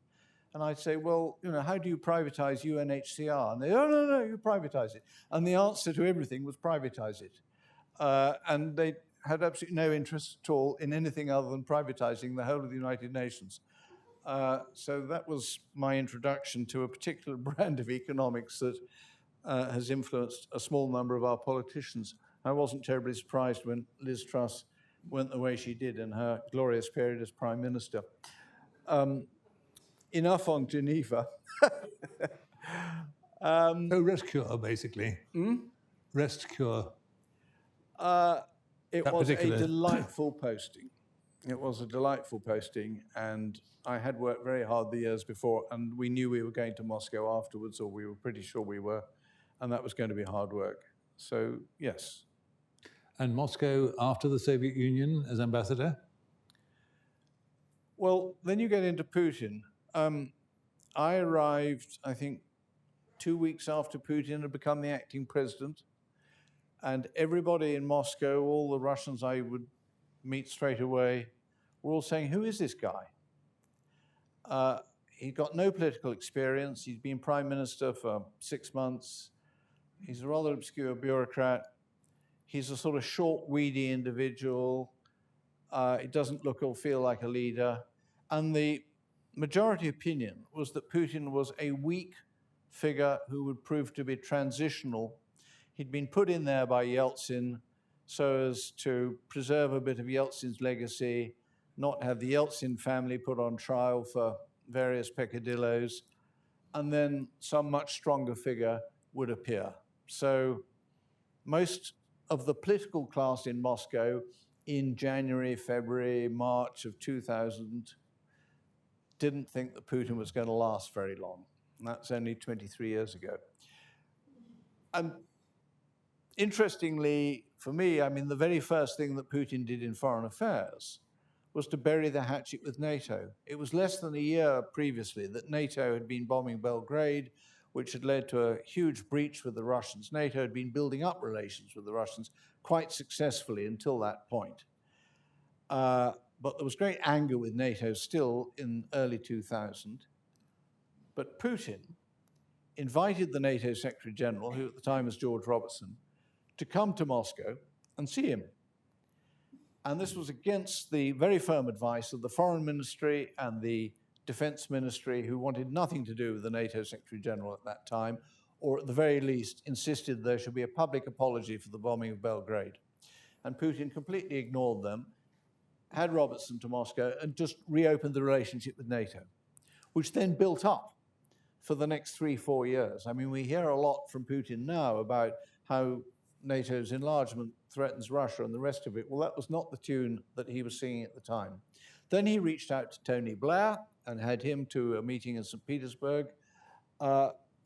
C: And I'd say, well, how do you privatize UNHCR? And they, oh, no, you privatize it. And the answer to everything was privatize it. And they had absolutely no interest at all in anything other than privatizing the whole of the United Nations. So that was my introduction to a particular brand of economics that has influenced a small number of our politicians. I wasn't terribly surprised when Liz Truss went the way she did in her glorious period as Prime Minister. Enough on Geneva.
B: Rest cure, basically. Rest cure.
C: It was a delightful posting. It was a delightful posting, and I had worked very hard the years before, and we knew we were going to Moscow afterwards, or we were pretty sure we were, and that was going to be hard work. So, yes.
B: And Moscow after the Soviet Union as ambassador?
C: Well, then you get into Putin. I arrived, I think, 2 weeks after Putin had become the acting president, and everybody in Moscow, all the Russians I would meet straight away, were all saying, who is this guy? He'd got no political experience. He'd been prime minister for 6 months. He's a rather obscure bureaucrat. He's a sort of short, weedy individual. He doesn't look or feel like a leader. And the majority opinion was that Putin was a weak figure who would prove to be transitional. He'd been put in there by Yeltsin so as to preserve a bit of Yeltsin's legacy, not have the Yeltsin family put on trial for various peccadillos, and then some much stronger figure would appear. So most of the political class in Moscow in January, February, March of 2000 didn't think that Putin was going to last very long. And that's only 23 years ago. And interestingly, for me, I mean, the very first thing that Putin did in foreign affairs was to bury the hatchet with NATO. It was less than a year previously that NATO had been bombing Belgrade, which had led to a huge breach with the Russians. NATO had been building up relations with the Russians quite successfully until that point. But there was great anger with NATO still in early 2000. But Putin invited the NATO Secretary General, who at the time was George Robertson, to come to Moscow and see him. And this was against the very firm advice of the Foreign Ministry and the Defense Ministry, who wanted nothing to do with the NATO Secretary General at that time, or at the very least insisted there should be a public apology for the bombing of Belgrade. And Putin completely ignored them, had Robertson to Moscow, and just reopened the relationship with NATO, which then built up for the next 3-4 years. I mean, we hear a lot from Putin now about how NATO's enlargement threatens Russia and the rest of it. Well, that was not the tune that he was singing at the time. Then he reached out to Tony Blair and had him to a meeting in St. Petersburg.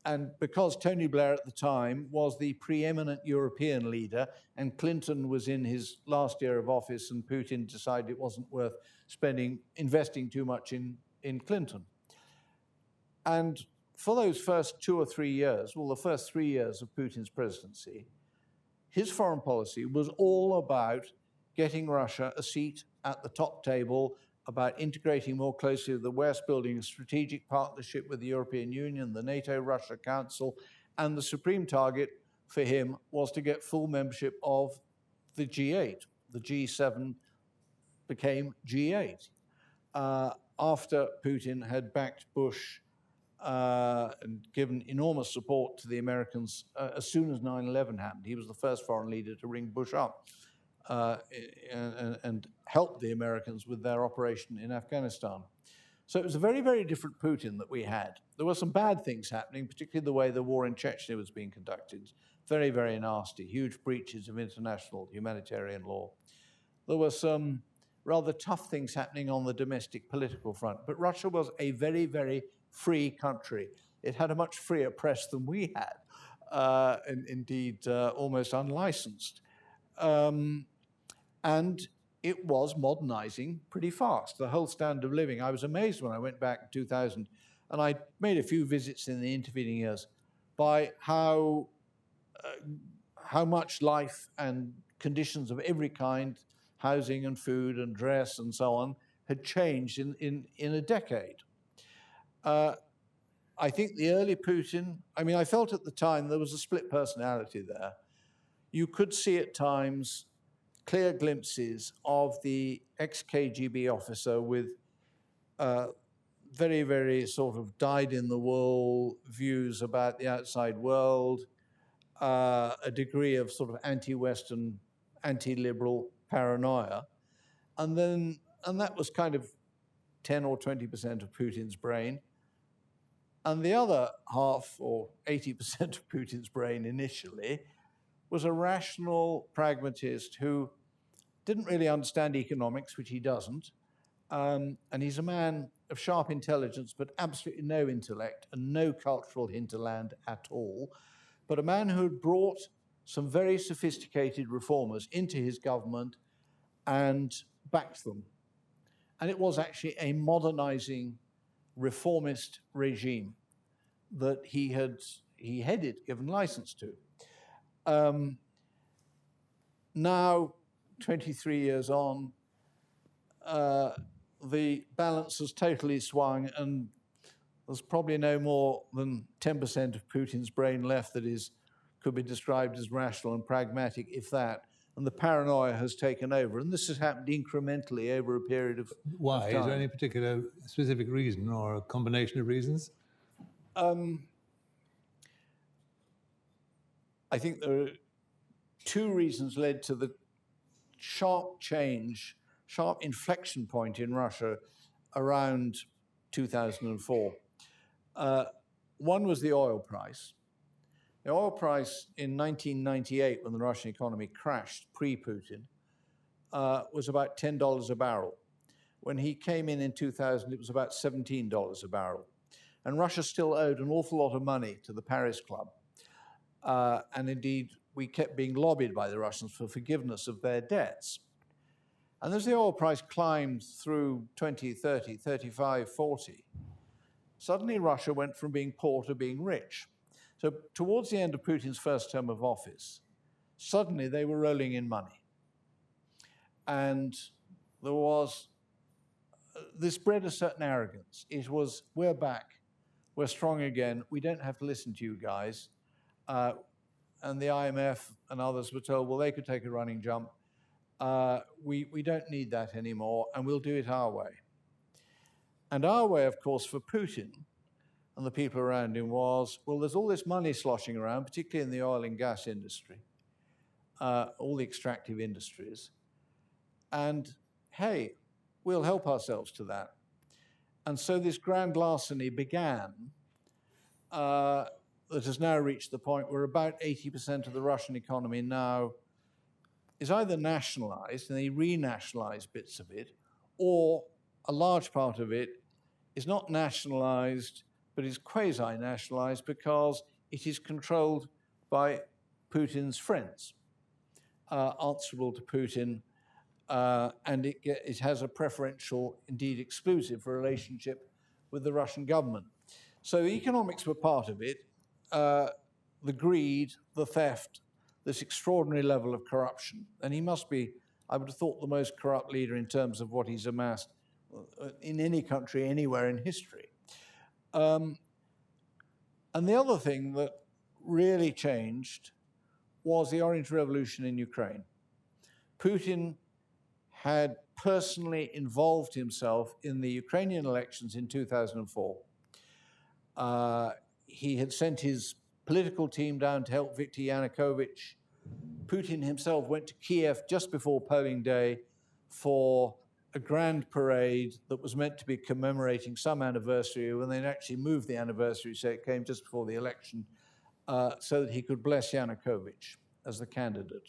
C: And because Tony Blair at the time was the preeminent European leader and Clinton was in his last year of office and Putin decided it wasn't worth investing too much in Clinton. And for those first 2 or 3 years, well, the first 3 years of Putin's presidency, his foreign policy was all about getting Russia a seat at the top table, about integrating more closely with the West, building a strategic partnership with the European Union, the NATO-Russia Council, and the supreme target for him was to get full membership of the G8. The G7 became G8 after Putin had backed Bush and given enormous support to the Americans as soon as 9/11 happened. He was the first foreign leader to ring Bush up and help the Americans with their operation in Afghanistan. So it was a very, very different Putin that we had. There were some bad things happening, particularly the way the war in Chechnya was being conducted. Very, very nasty, huge breaches of international humanitarian law. There were some rather tough things happening on the domestic political front. But Russia was a very, very free country. It had a much freer press than we had, and indeed almost unlicensed. And it was modernizing pretty fast. The whole standard of living. I was amazed when I went back in 2000, and I made a few visits in the intervening years, by how much life and conditions of every kind, housing and food and dress and so on, had changed in a decade. I think the early Putin, I felt at the time there was a split personality there. You could see at times clear glimpses of the ex-KGB officer with very, very sort of dyed-in-the-wool views about the outside world, a degree of sort of anti-Western, anti-liberal paranoia. And that was kind of 10 or 20% of Putin's brain. And the other half, or 80% of Putin's brain initially, was a rational pragmatist who didn't really understand economics, which he doesn't. And he's a man of sharp intelligence, but absolutely no intellect and no cultural hinterland at all. But a man who had brought some very sophisticated reformers into his government and backed them. And it was actually a modernizing reformist regime that he headed, given license to. Now, 23 years on, the balance has totally swung, and there's probably no more than 10% of Putin's brain left that could be described as rational and pragmatic, if that. And the paranoia has taken over. And this has happened incrementally over a period of
B: Why?
C: time.
B: Is there any particular specific reason or a combination of reasons?
C: I think there are two reasons led to the sharp inflection point in Russia around 2004. One was the oil price. The oil price in 1998, when the Russian economy crashed pre-Putin, was about $10 a barrel. When he came in 2000, it was about $17 a barrel. And Russia still owed an awful lot of money to the Paris Club. And indeed, we kept being lobbied by the Russians for forgiveness of their debts. And as the oil price climbed through 20, 30, 35, 40, suddenly Russia went from being poor to being rich. So towards the end of Putin's first term of office, suddenly they were rolling in money. And there was, this bred a certain arrogance. It was, we're back, we're strong again, we don't have to listen to you guys. And the IMF and others were told, well, they could take a running jump. We don't need that anymore, and we'll do it our way. And our way, of course, for Putin and the people around him was, well, there's all this money sloshing around, particularly in the oil and gas industry, all the extractive industries. And hey, we'll help ourselves to that. And so this grand larceny began. that has now reached the point where about 80% of the Russian economy now is either nationalized, and they renationalize bits of it, or a large part of it is not nationalized, but is quasi-nationalized because it is controlled by Putin's friends, answerable to Putin, and it has a preferential, indeed exclusive, relationship with the Russian government. So the economics were part of it, the greed, the theft, this extraordinary level of corruption. And he must be, I would have thought, the most corrupt leader in terms of what he's amassed in any country, anywhere in history. And the other thing that really changed was the Orange Revolution in Ukraine. Putin had personally involved himself in the Ukrainian elections in 2004. He had sent his political team down to help Viktor Yanukovych. Putin himself went to Kiev just before polling day for a grand parade that was meant to be commemorating some anniversary, when they actually moved the anniversary, so it came just before the election, so that he could bless Yanukovych as the candidate.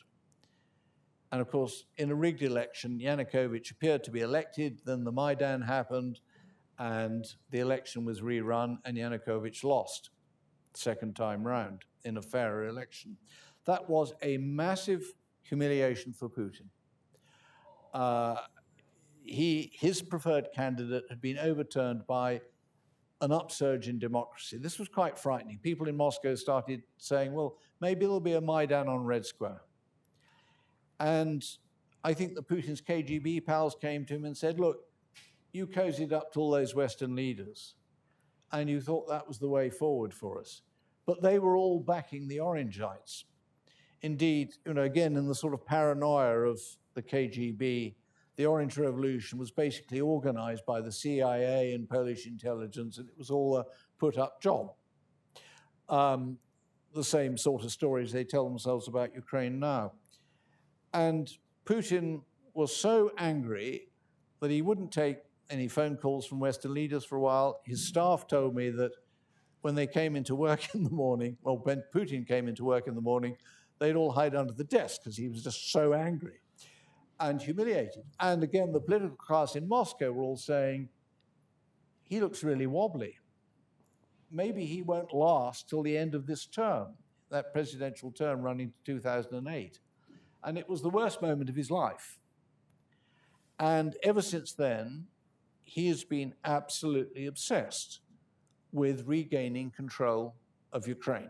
C: And of course, in a rigged election, Yanukovych appeared to be elected, then the Maidan happened, and the election was rerun, and Yanukovych lost the second time round in a fairer election. That was a massive humiliation for Putin. His preferred candidate had been overturned by an upsurge in democracy. This was quite frightening. People in Moscow started saying, well, maybe there'll be a Maidan on Red Square. And I think that Putin's KGB pals came to him and said, look, you cozied up to all those Western leaders, and you thought that was the way forward for us. But they were all backing the Orangites. Indeed, again, in the sort of paranoia of the KGB, the Orange Revolution was basically organized by the CIA and Polish intelligence, and it was all a put-up job. The same sort of stories they tell themselves about Ukraine now. And Putin was so angry that he wouldn't take any phone calls from Western leaders for a while. His staff told me that when they came into work in the morning, well, when Putin came into work in the morning, they'd all hide under the desk because he was just so angry and humiliated. And again, the political class in Moscow were all saying, he looks really wobbly. Maybe he won't last till the end of this term, that presidential term running to 2008. And it was the worst moment of his life. And ever since then, he has been absolutely obsessed with regaining control of Ukraine,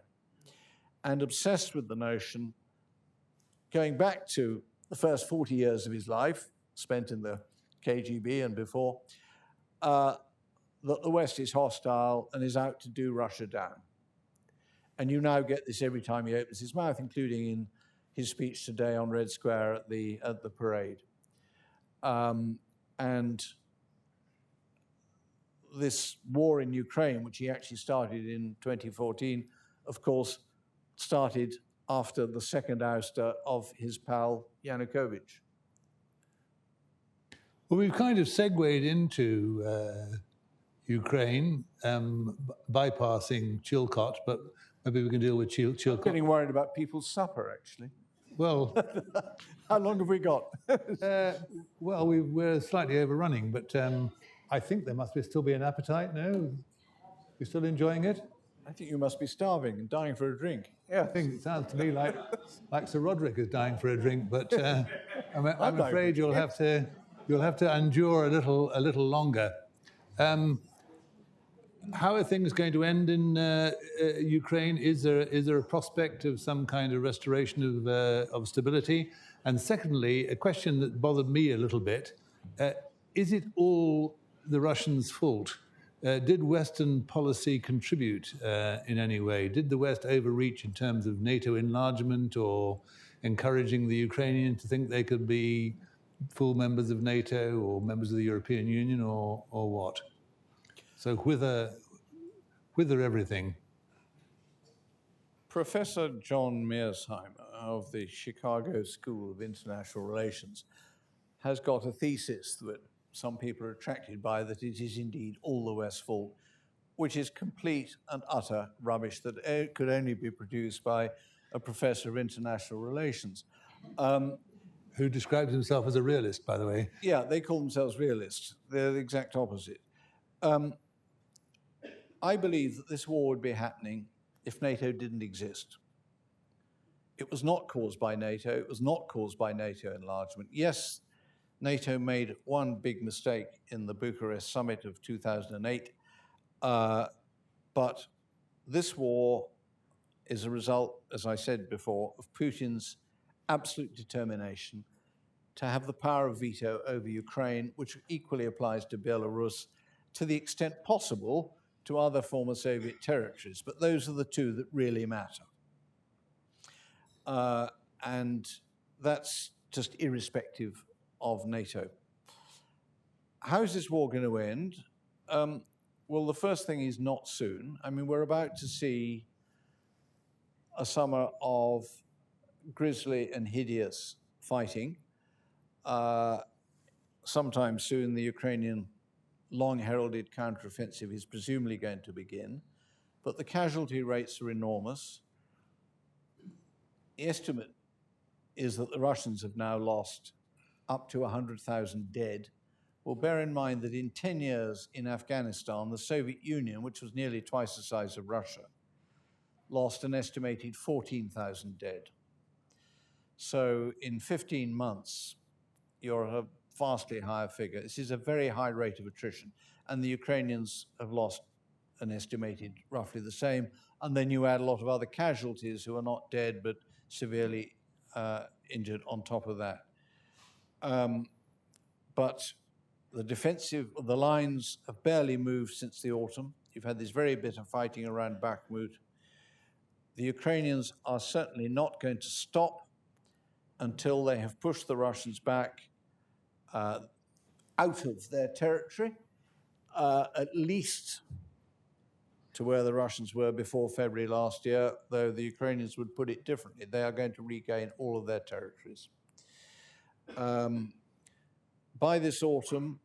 C: and obsessed with the notion, going back to the first 40 years of his life, spent in the KGB and before, that the West is hostile and is out to do Russia down. And you now get this every time he opens his mouth, including in his speech today on Red Square at the parade. And this war in Ukraine, which he actually started in 2014, of course, started after the second ouster of his pal Yanukovych.
B: Well, we've kind of segued into Ukraine, bypassing Chilcot, but maybe we can deal with Chilcot.
C: I'm getting worried about people's supper, actually.
B: Well,
C: how long have we got?
B: Well, we're slightly overrunning, but I think there must still be an appetite. No, you're still enjoying it.
C: I think you must be starving and dying for a drink.
B: Yeah, I think it sounds to me like Sir Roderic is dying for a drink, but I'm afraid you'll have to endure a little longer. How are things going to end in Ukraine? Is there a prospect of some kind of restoration of stability? And secondly, a question that bothered me a little bit: is it all the Russians' fault? Did Western policy contribute in any way? Did the West overreach in terms of NATO enlargement, or encouraging the Ukrainians to think they could be full members of NATO or members of the European Union, or what? So whither everything?
C: Professor John Mearsheimer of the Chicago School of International Relations has got a thesis that some people are attracted by, that it is indeed all the West's fault, which is complete and utter rubbish that could only be produced by a professor of international relations.
B: Who describes himself as a realist, by the way.
C: Yeah, they call themselves realists. They're the exact opposite. I believe that this war would be happening if NATO didn't exist. It was not caused by NATO. It was not caused by NATO enlargement. Yes, NATO made one big mistake in the Bucharest summit of 2008, but this war is a result, as I said before, of Putin's absolute determination to have the power of veto over Ukraine, which equally applies to Belarus, to the extent possible to other former Soviet territories. But those are the two that really matter. And that's just irrespective of NATO. How is this war going to end? Well, the first thing is not soon. I mean, we're about to see a summer of grisly and hideous fighting. Sometime soon, the Ukrainian long-heralded counteroffensive is presumably going to begin, but the casualty rates are enormous. The estimate is that the Russians have now lost up to 100,000 dead. Well, bear in mind that in 10 years in Afghanistan, the Soviet Union, which was nearly twice the size of Russia, lost an estimated 14,000 dead. So in 15 months, you're at a vastly higher figure. This is a very high rate of attrition. And the Ukrainians have lost an estimated roughly the same. And then you add a lot of other casualties who are not dead, but severely injured on top of that. But the lines have barely moved since the autumn. You've had this very bitter fighting around Bakhmut. The Ukrainians are certainly not going to stop until they have pushed the Russians back out of their territory, at least to where the Russians were before February last year, though the Ukrainians would put it differently. They are going to regain all of their territories. By this autumn,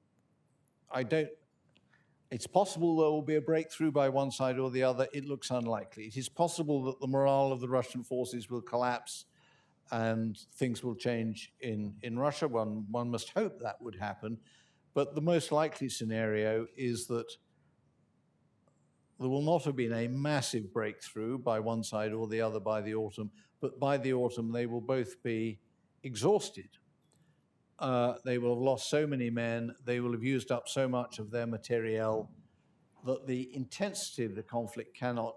C: it's possible there will be a breakthrough by one side or the other. It looks unlikely. It is possible that the morale of the Russian forces will collapse and things will change in Russia. One must hope that would happen. But the most likely scenario is that there will not have been a massive breakthrough by one side or the other by the autumn, but by the autumn they will both be exhausted. They will have lost so many men, they will have used up so much of their materiel that the intensity of the conflict cannot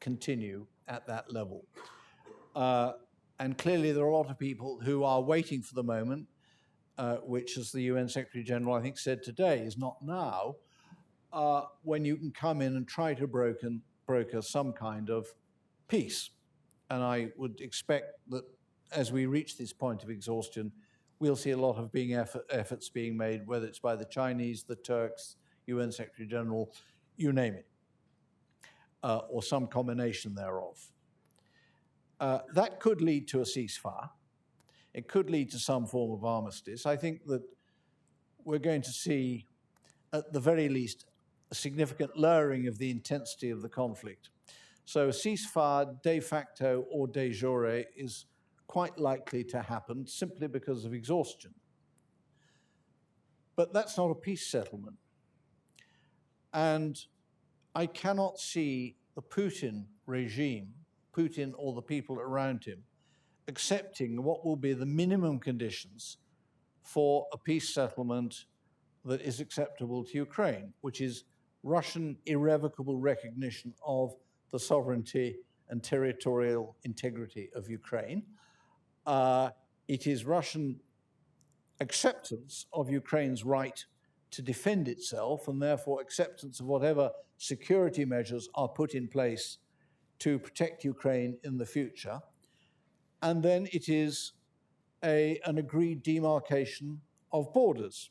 C: continue at that level. And clearly there are a lot of people who are waiting for the moment, which, as the UN Secretary General, I think, said today, is not now, when you can come in and try to broker some kind of peace. And I would expect that as we reach this point of exhaustion, we'll see a lot of efforts being made, whether it's by the Chinese, the Turks, UN Secretary General, you name it, or some combination thereof. That could lead to a ceasefire. It could lead to some form of armistice. I think that we're going to see, at the very least, a significant lowering of the intensity of the conflict. So a ceasefire, de facto or de jure, is quite likely to happen simply because of exhaustion. But that's not a peace settlement. And I cannot see the Putin regime, Putin or the people around him, accepting what will be the minimum conditions for a peace settlement that is acceptable to Ukraine, which is Russian irrevocable recognition of the sovereignty and territorial integrity of Ukraine. It is Russian acceptance of Ukraine's right to defend itself, and therefore acceptance of whatever security measures are put in place to protect Ukraine in the future. And then it is an agreed demarcation of borders,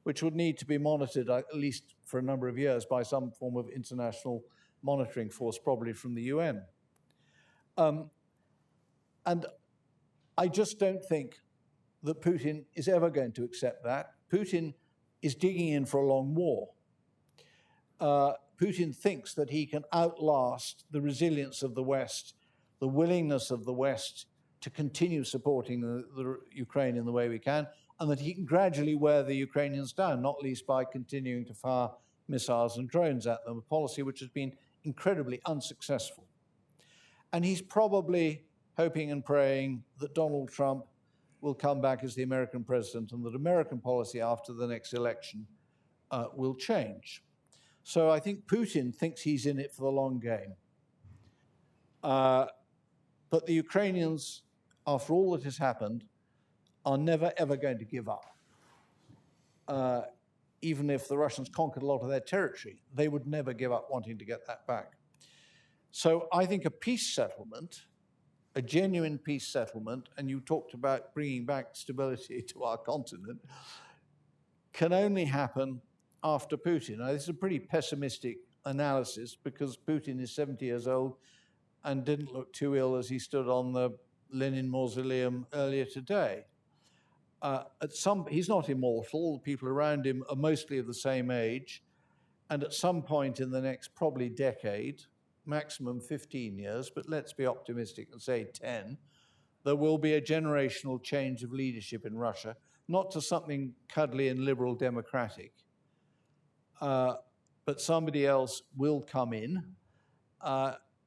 C: which would need to be monitored at least for a number of years by some form of international monitoring force, probably from the UN. And I just don't think that Putin is ever going to accept that. Putin is digging in for a long war. Putin thinks that he can outlast the resilience of the West, the willingness of the West to continue supporting the Ukraine in the way we can, and that he can gradually wear the Ukrainians down, not least by continuing to fire missiles and drones at them, a policy which has been incredibly unsuccessful. And he's probably hoping and praying that Donald Trump will come back as the American president and that American policy after the next election will change. So I think Putin thinks he's in it for the long game. But the Ukrainians, after all that has happened, are never, ever going to give up. Even if the Russians conquered a lot of their territory, they would never give up wanting to get that back. So I think a peace settlement, a genuine peace settlement, and you talked about bringing back stability to our continent, can only happen after Putin. Now, this is a pretty pessimistic analysis because Putin is 70 years old and didn't look too ill as he stood on the Lenin mausoleum earlier today. He's not immortal. The people around him are mostly of the same age. And at some point in the next probably decade, maximum 15 years, but let's be optimistic and say 10, there will be a generational change of leadership in Russia, not to something cuddly and liberal democratic, but somebody else will come in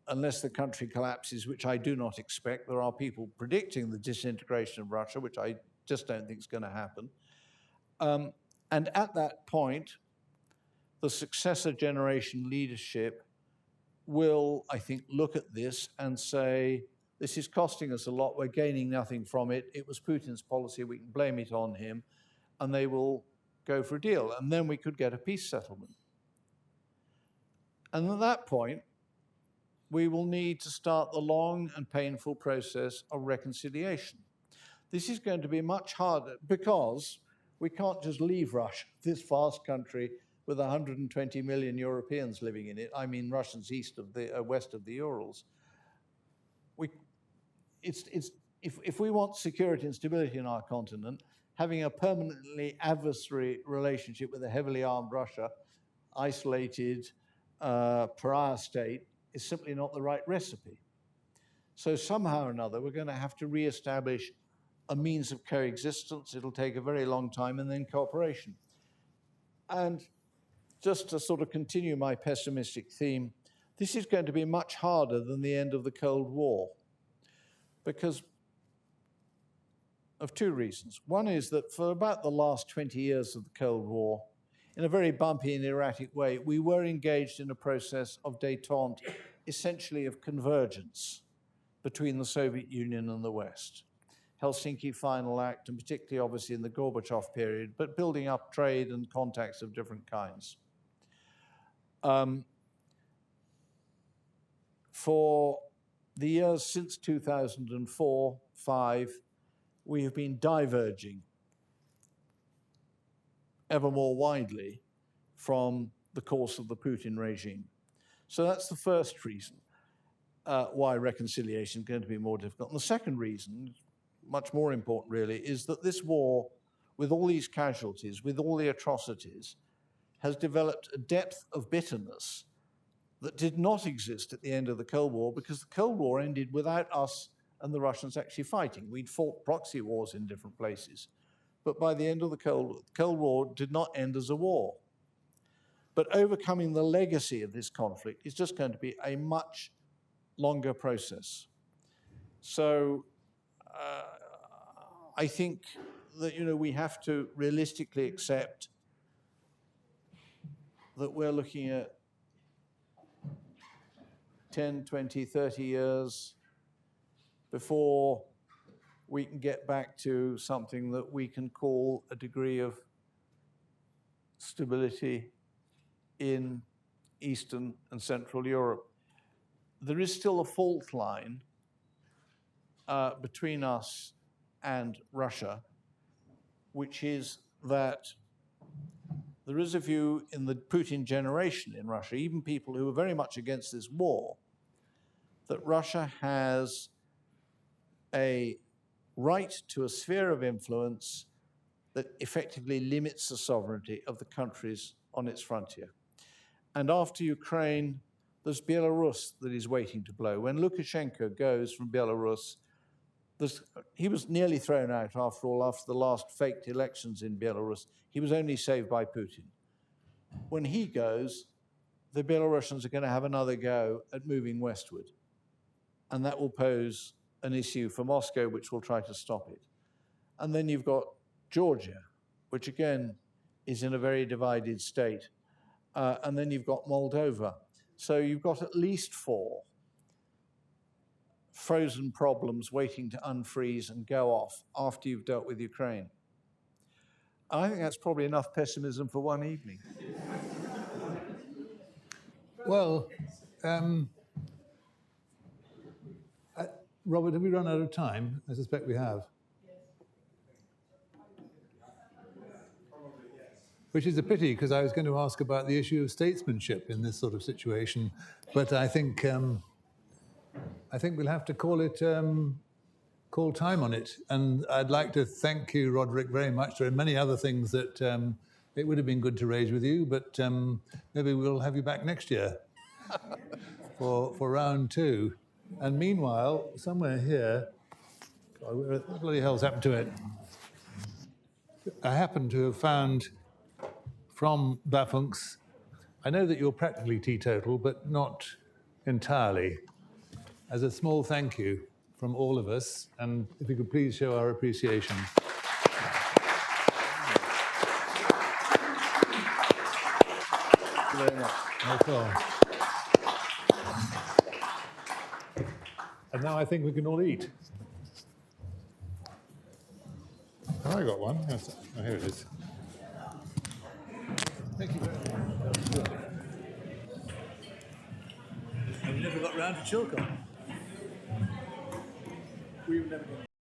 C: unless the country collapses, which I do not expect. There are people predicting the disintegration of Russia, which I just don't think is going to happen. And at that point, the successor generation leadership will, I think, look at this and say, this is costing us a lot, we're gaining nothing from it, it was Putin's policy, we can blame it on him, and they will go for a deal. And then we could get a peace settlement. And at that point, we will need to start the long and painful process of reconciliation. This is going to be much harder because we can't just leave Russia, this vast country with 120 million Europeans living in it. I mean, Russians west of the Urals. If we want security and stability in our continent, having a permanently adversary relationship with a heavily armed Russia, isolated pariah state, is simply not the right recipe. So somehow or another, we're going to have to reestablish a means of coexistence. It'll take a very long time, and then cooperation. And just to sort of continue my pessimistic theme, this is going to be much harder than the end of the Cold War because of two reasons. One is that for about the last 20 years of the Cold War, in a very bumpy and erratic way, we were engaged in a process of détente, essentially of convergence between the Soviet Union and the West. Helsinki Final Act, and particularly obviously in the Gorbachev period, but building up trade and contacts of different kinds. For the years since 2004-05, we have been diverging ever more widely from the course of the Putin regime. So that's the first reason why reconciliation is going to be more difficult. And the second reason, much more important really, is that this war, with all these casualties, with all the atrocities, has developed a depth of bitterness that did not exist at the end of the Cold War, because the Cold War ended without us and the Russians actually fighting. We'd fought proxy wars in different places. But by the end of the Cold War did not end as a war. But overcoming the legacy of this conflict is just going to be a much longer process. So I think that we have to realistically accept that we're looking at 10, 20, 30 years before we can get back to something that we can call a degree of stability in Eastern and Central Europe. There is still a fault line between us and Russia, which is that there is a view in the Putin generation in Russia, even people who are very much against this war, that Russia has a right to a sphere of influence that effectively limits the sovereignty of the countries on its frontier. And after Ukraine, there's Belarus that is waiting to blow. When Lukashenko goes from Belarus, he was nearly thrown out after all, after the last faked elections in Belarus. He was only saved by Putin. When he goes, the Belarusians are going to have another go at moving westward. And that will pose an issue for Moscow, which will try to stop it. And then you've got Georgia, which again is in a very divided state. And then you've got Moldova. So you've got at least 4 frozen problems waiting to unfreeze and go off after you've dealt with Ukraine. I think that's probably enough pessimism for one evening.
B: Well, Robert, have we run out of time? I suspect we have. Which is a pity, because I was going to ask about the issue of statesmanship in this sort of situation, but I think we'll have to call time on it. And I'd like to thank you, Roderic, very much. There are many other things that it would have been good to raise with you, but maybe we'll have you back next year for round 2. And meanwhile, somewhere here, what bloody hell's happened to it? I happen to have found from Bafunks, I know that you're practically teetotal, but not entirely, as a small thank you from all of us, and if you could please show our appreciation.
C: Thank you very much.
B: No problem. And now I think we can all eat. Have I got one? Yes. Oh, here it is. Thank you very much. And we never got round to Chilcot. We were never going to